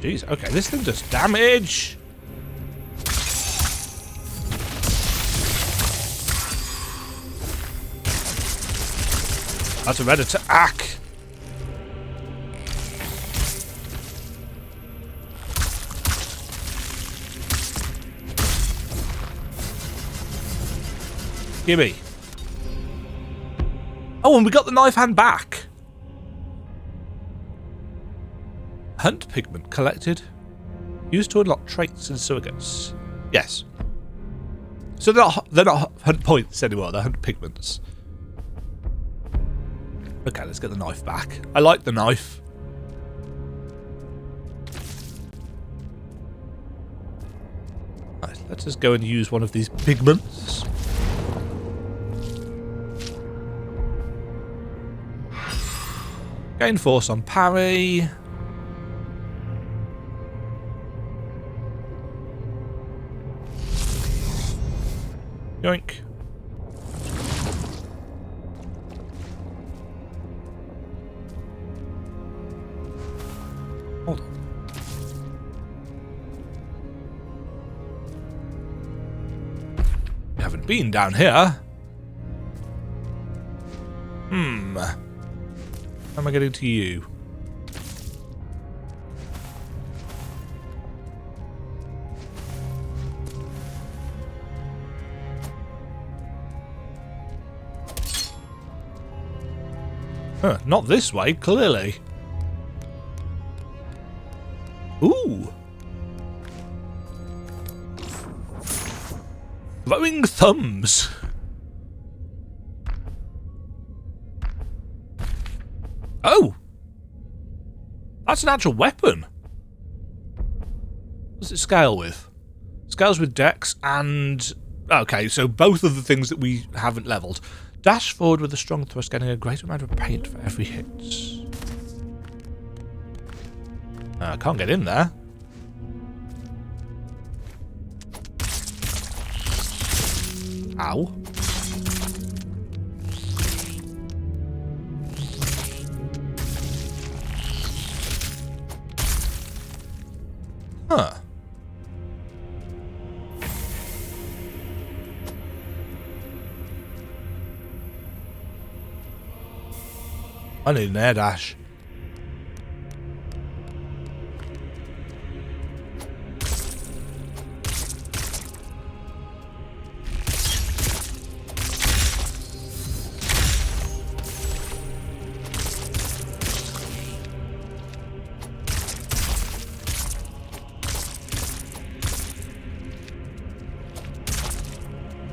Jeez, okay, this thing does damage. That's a red attack. Gimme. Oh, and we got the knife hand back. Hunt pigment collected. Used to unlock traits and surrogates. Yes. So they're not hunt points anymore, they're hunt pigments. Okay, let's get the knife back. I like the knife. Right, let's just go and use one of these pigments. Gain force on parry. Yoink. Hold on. We haven't been down here. How am I getting to you? Huh, not this way, clearly. Ooh. Glowing thumbs. Oh! That's an actual weapon. What does it scale with? Scales with dex and... Okay, so both of the things that we haven't leveled. Dash forward with a strong thrust, getting a greater amount of paint for every hit. I can't get in there. Ow. Huh. I need an air dash.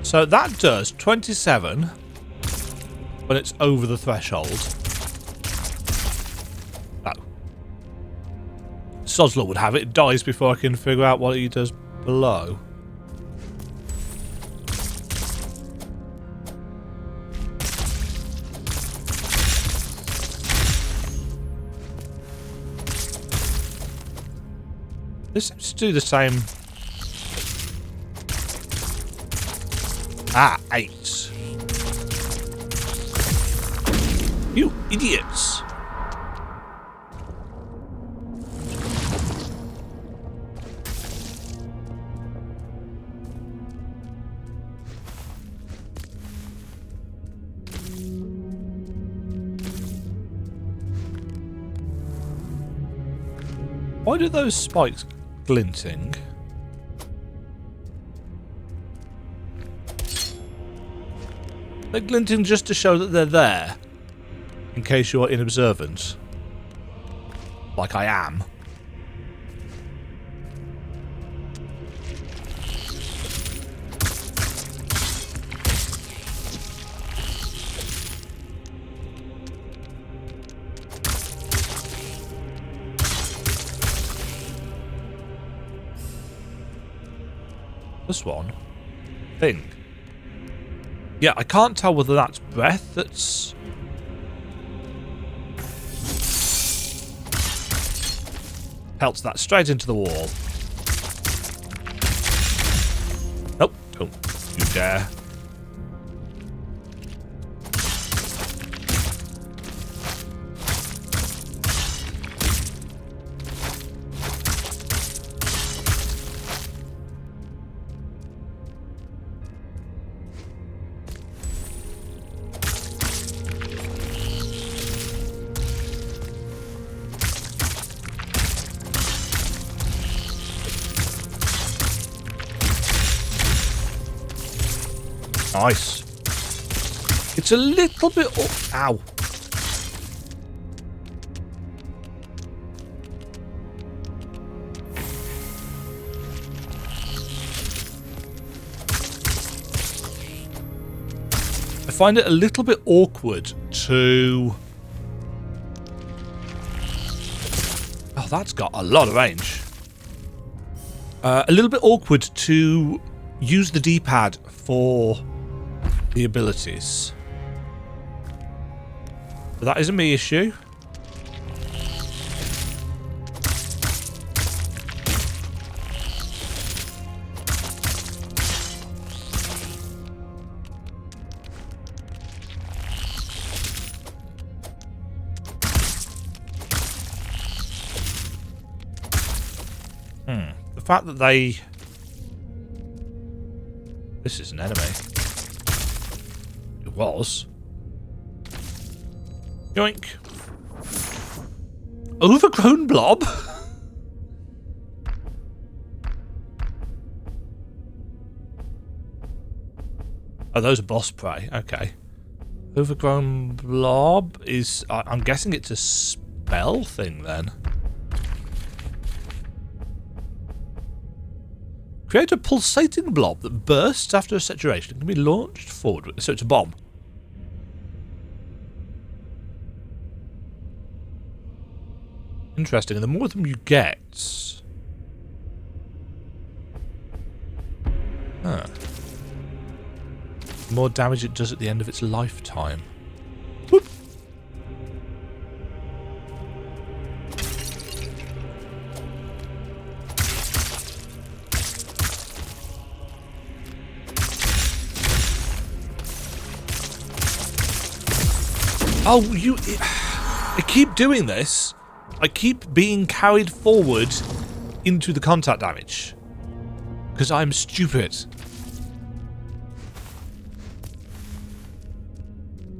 So that does 27 when it's over the threshold. Oh. Sosler would have it. It dies before I can figure out what he does below. This seems to do the same. Ah, 8. You idiots! Why do those spikes glinting? They're glinting just to show that they're there, in case you're inobservant. Like I am. This one? Thing. Yeah, I can't tell whether that's breath that's... pelts that straight into the wall. Nope, don't you dare. Nice. It's a little bit... Ow. I find it a little bit awkward to... Oh, that's got a lot of range. A little bit awkward to use the D-pad for the abilities. But that isn't me issue. The fact that they... This is an enemy. It was. Yoink. Overgrown blob? Oh, those are boss prey. Okay. Overgrown blob is... I'm guessing it's a spell thing then. Create a pulsating blob that bursts after a saturation and can be launched forward. So it's a bomb. Interesting. And the more of them you get... Huh. The more damage it does at the end of its lifetime. Whoop. Oh, I keep doing this. I keep being carried forward into the contact damage. Because I'm stupid.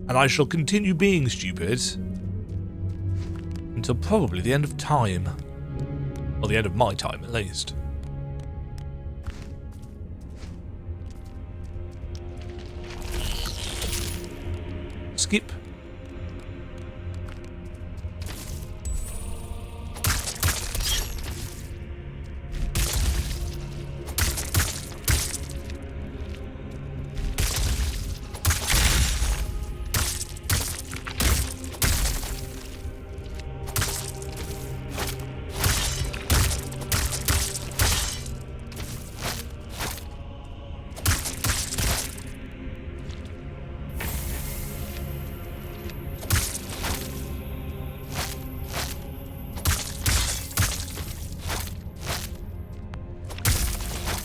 And I shall continue being stupid until probably the end of time. Or the end of my time, at least. Skip.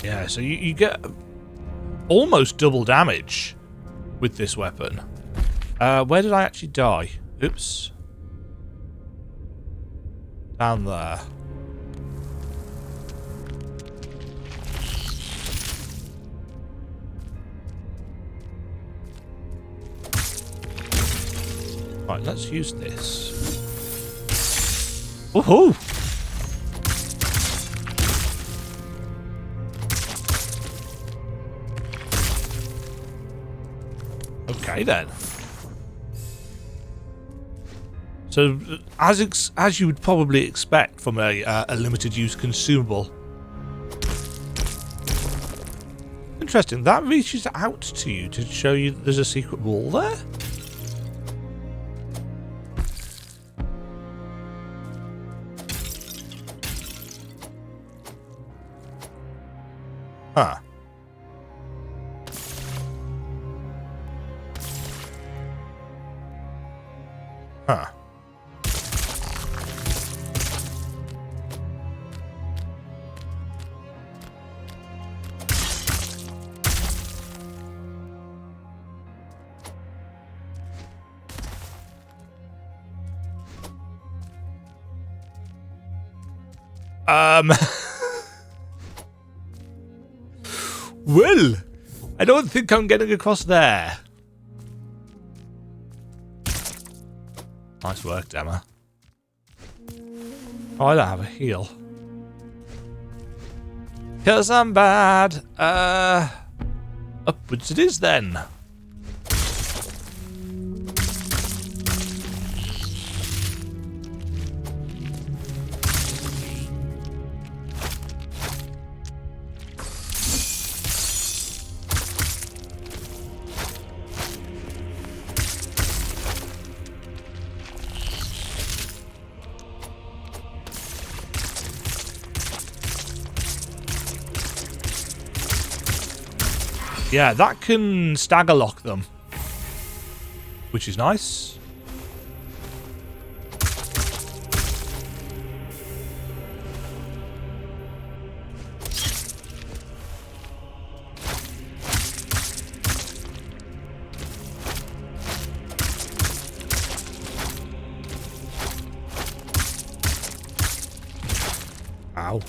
Yeah, so you get almost double damage with this weapon. Where did I actually die? Oops. Down there. Right, let's use this. Woohoo! Okay then. So, as you would probably expect from a limited use consumable. Interesting. That reaches out to you to show you that there's a secret wall there. Huh. Huh. Well, I don't think I'm getting across there. Nice work, Dema. Oh, I don't have a heal. 'Cause I'm bad. Upwards it is then. Yeah, that can stagger lock them, which is nice. Ow.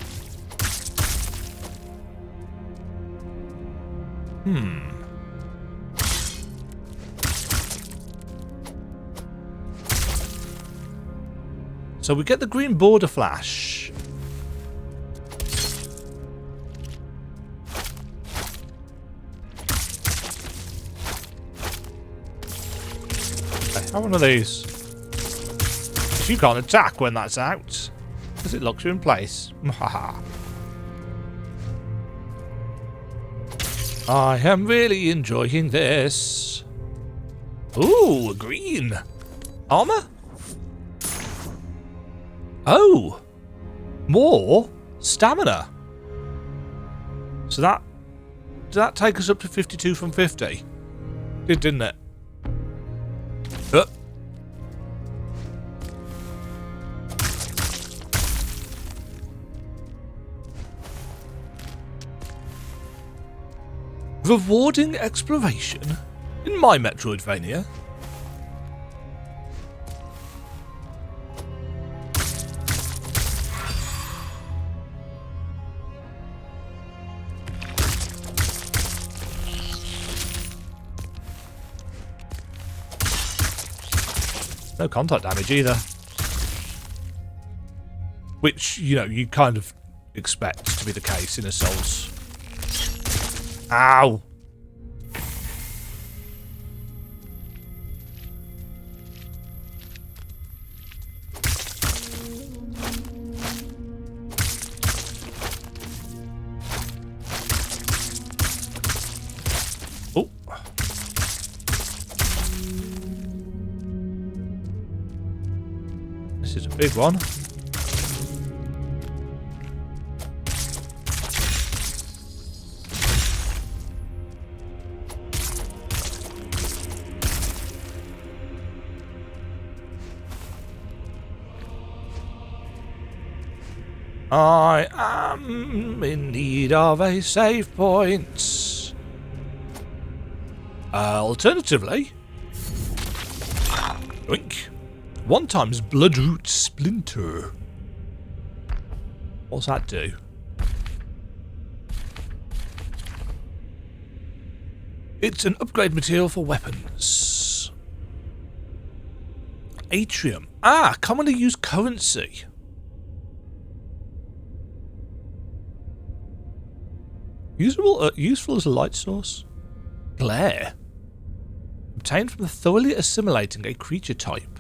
So we get the green border flash. Okay, have one of these. You can't attack when that's out, because it locks you in place. I am really enjoying this. Ooh, green. Armor? Oh! More stamina. So did that take us up to 52 from 50? Didn't it? Rewarding exploration in my metroidvania. No contact damage either. Which, you know, you kind of expect to be the case in a Souls. Ow! Oh! This is a big one. I am in need of a save point. Alternatively, oink. 1 times Bloodroot Splinter. What's that do? It's an upgrade material for weapons. Atrium. Ah, commonly used currency. Useful as a light source. Glare. Obtained from thoroughly assimilating a creature type.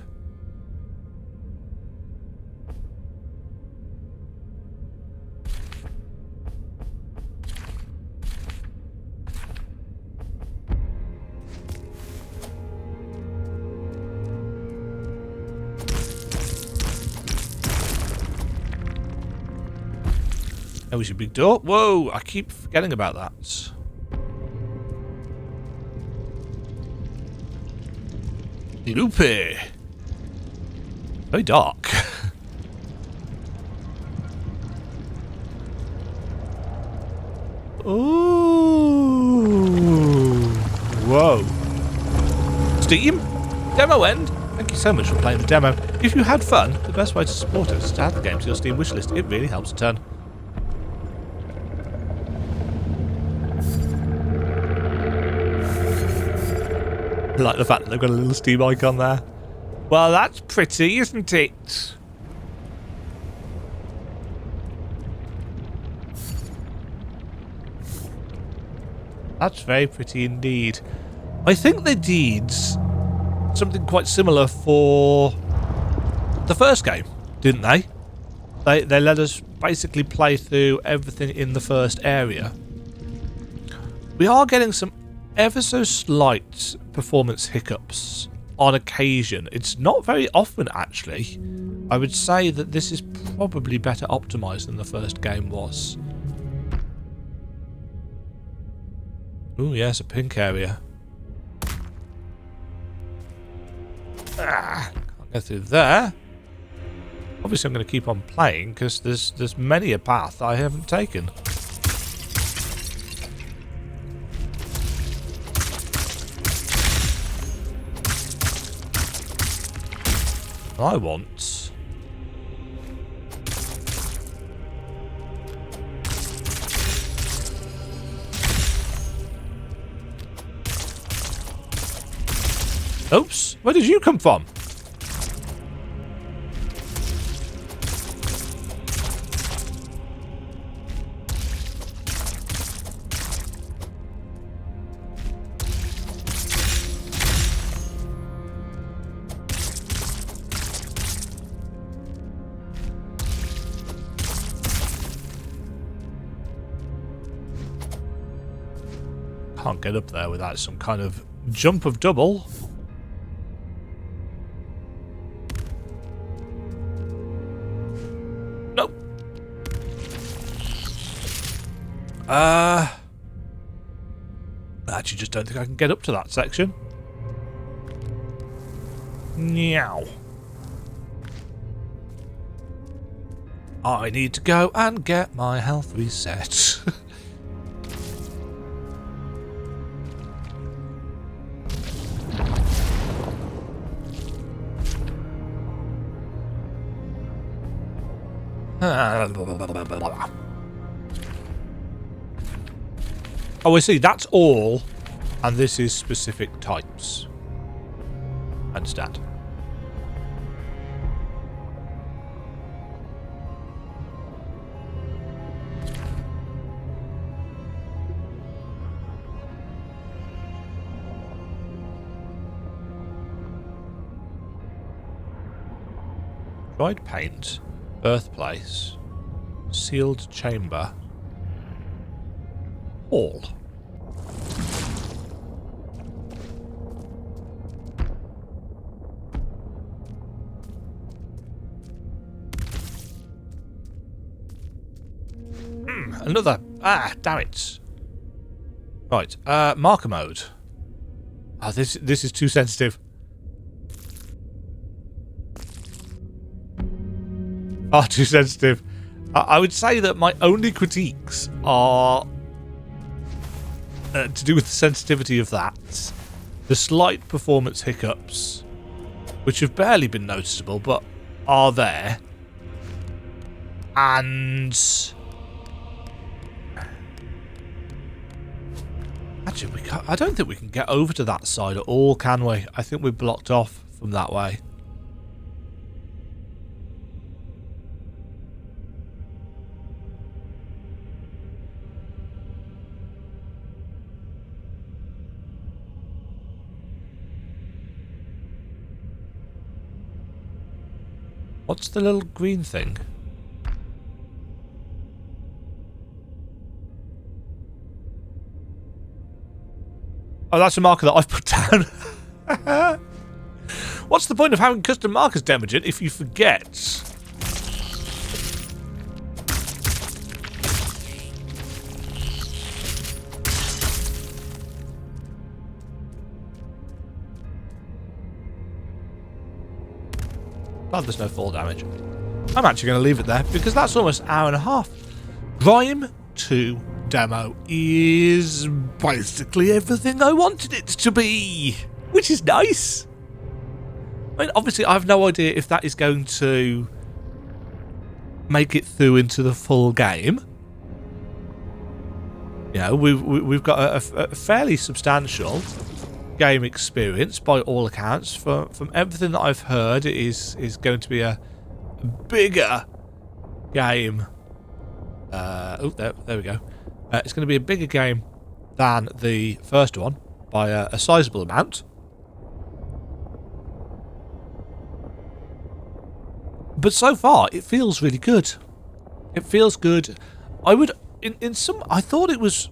That was your big door. Whoa, I keep forgetting about that. Lupe. Very dark. Ooh. Whoa. Steam? Demo end? Thank you so much for playing the demo. If you had fun, the best way to support us is to add the game to your Steam wishlist. It really helps a ton. I like the fact that they've got a little Steam icon there. Well, that's pretty, isn't it? That's very pretty indeed. I think they did something quite similar for the first game, didn't they? They let us basically play through everything in the first area. We are getting some ever so slight performance hiccups on occasion. It's not very often, actually. I would say that this is probably better optimized than the first game was. Ooh, yes, a pink area. Can't go through there. Obviously, I'm going to keep on playing because there's many a path I haven't taken. I want... Oops, where did you come from? Can't get up there without some kind of jump of double. Nope. I actually just don't think I can get up to that section. Meow. I need to go and get my health reset. Oh, I see. That's all. And this is specific types. Understand. Dried paint. Birthplace. Sealed chamber. Hall. Another. Damn it. Right. Marker mode. This is too sensitive. Far too sensitive. I would say that my only critiques are to do with the sensitivity of that, the slight performance hiccups, which have barely been noticeable but are there, and actually I don't think we can get over to that side at all, can we? I think we're blocked off from that way. What's the little green thing? Oh, that's a marker that I've put down. What's the point of having custom markers, Demajen, if you forget? Glad there's no fall damage. I'm actually going to leave it there because that's almost an hour and a half. GRIME II demo is basically everything I wanted it to be, which is nice. I mean, obviously, I have no idea if that is going to make it through into the full game. You know, we've got a fairly substantial game experience by all accounts. From everything that I've heard, it is going to be a bigger game. There we go. It's going to be a bigger game than the first one by a sizable amount. But so far, it feels really good. It feels good. I would, I thought it was,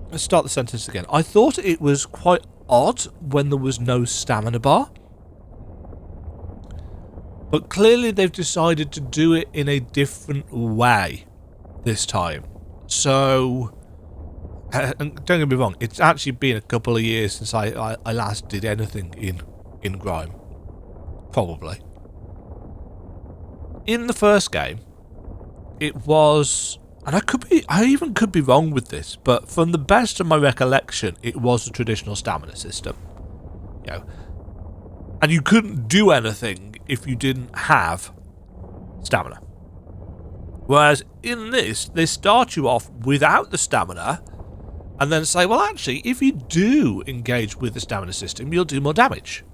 let's start the sentence again. I thought it was quite odd when there was no stamina bar. But clearly they've decided to do it in a different way this time. So, and don't get me wrong, it's actually been a couple of years since I last did anything in Grime. Probably. In the first game, it was, and I even could be wrong with this, but from the best of my recollection, it was a traditional stamina system. You know, and you couldn't do anything if you didn't have stamina. Whereas in this, they start you off without the stamina, and then say, well, actually, if you do engage with the stamina system, you'll do more damage.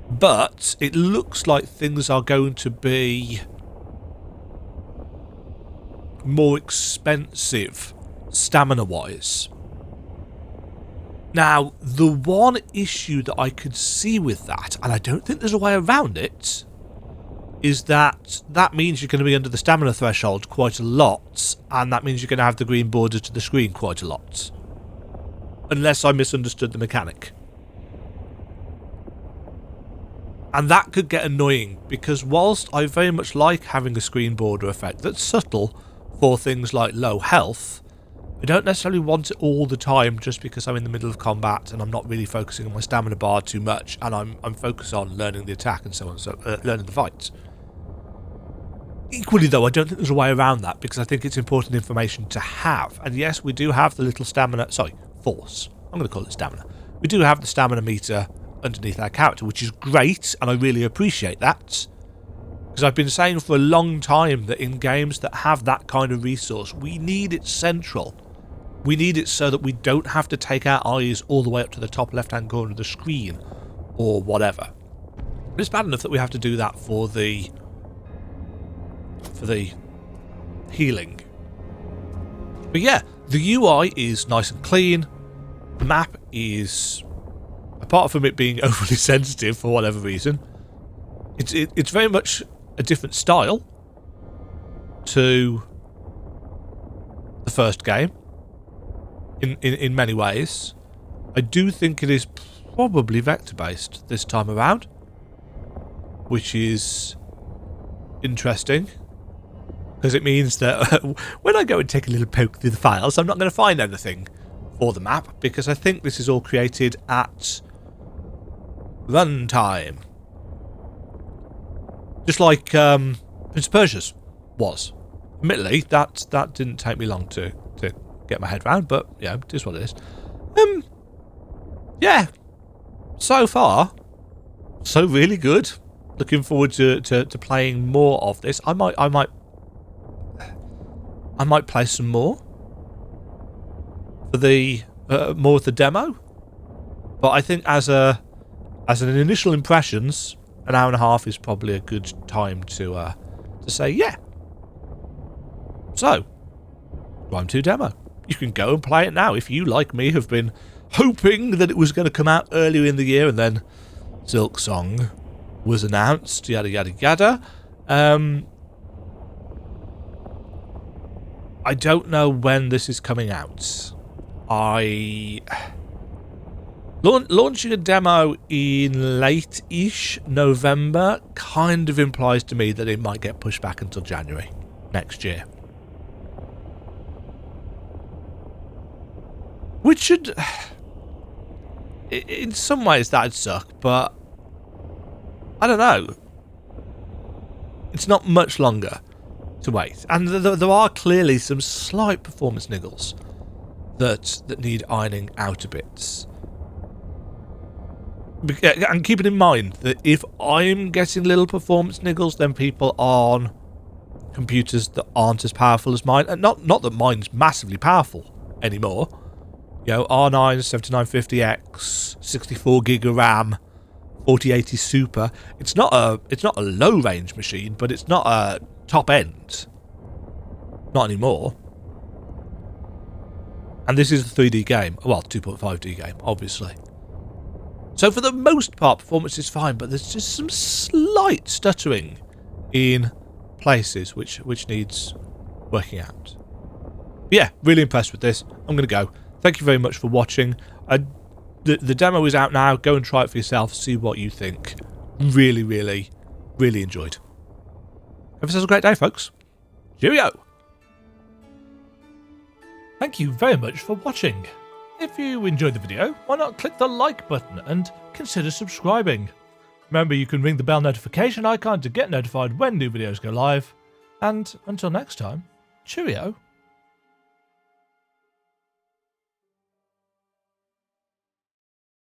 But it looks like things are going to be more expensive stamina-wise. Now, the one issue that I could see with that, and I don't think there's a way around it, is that means you're going to be under the stamina threshold quite a lot, and that means you're going to have the green border to the screen quite a lot. Unless I misunderstood the mechanic. And that could get annoying, because whilst I very much like having a screen border effect that's subtle for things like low health, I don't necessarily want it all the time just because I'm in the middle of combat and I'm not really focusing on my stamina bar too much, and I'm focused on learning the attack and so on, so learning the fight. Equally though, I don't think there's a way around that, because I think it's important information to have. And yes, we do have the little force. I'm going to call it stamina. We do have the stamina meter underneath our character, which is great, and I really appreciate that. Because I've been saying for a long time that in games that have that kind of resource, we need it central. We need it so that we don't have to take our eyes all the way up to the top left-hand corner of the screen, or whatever. But it's bad enough that we have to do that for the healing. But yeah, the UI is nice and clean. The map is, apart from it being overly sensitive for whatever reason, it's very much a different style to the first game in many ways. I do think it is probably vector based this time around, which is interesting, because it means that when I go and take a little poke through the files, I'm not going to find anything for the map, because I think this is all created at runtime. Just like Prince of Persia's was. Admittedly, that didn't take me long to get my head around, but yeah, it is what it is. Yeah. So far, so really good. Looking forward to playing more of this. I might play some more for the more of the demo. But I think as an initial impressions, an hour and a half is probably a good time to say yeah. So, GRIME II demo. You can go and play it now if you, like me, have been hoping that it was going to come out earlier in the year, and then Silksong was announced, yada yada yada. I don't know when this is coming out. Launching a demo in late-ish November kind of implies to me that it might get pushed back until January next year. Which should... in some ways that'd suck, but... I don't know. It's not much longer to wait. And there are clearly some slight performance niggles that need ironing out a bit. And keeping in mind that if I'm getting little performance niggles, then people on computers that aren't as powerful as mine, and not that mine's massively powerful anymore. You know, R9 7950X, 64 gig of RAM, 4080 Super. It's not a low range machine, but it's not a top end. Not anymore. And this is a 3D game. Well, 2.5D game, obviously. So for the most part, performance is fine, but there's just some slight stuttering in places which needs working out. But yeah, really impressed with this. I'm going to go. Thank you very much for watching. The demo is out now. Go and try it for yourself. See what you think. Really, really, really enjoyed. Have yourselves a great day, folks. Cheerio! Thank you very much for watching. If you enjoyed the video, why not click the like button and consider subscribing. Remember, you can ring the bell notification icon to get notified when new videos go live. And until next time, cheerio.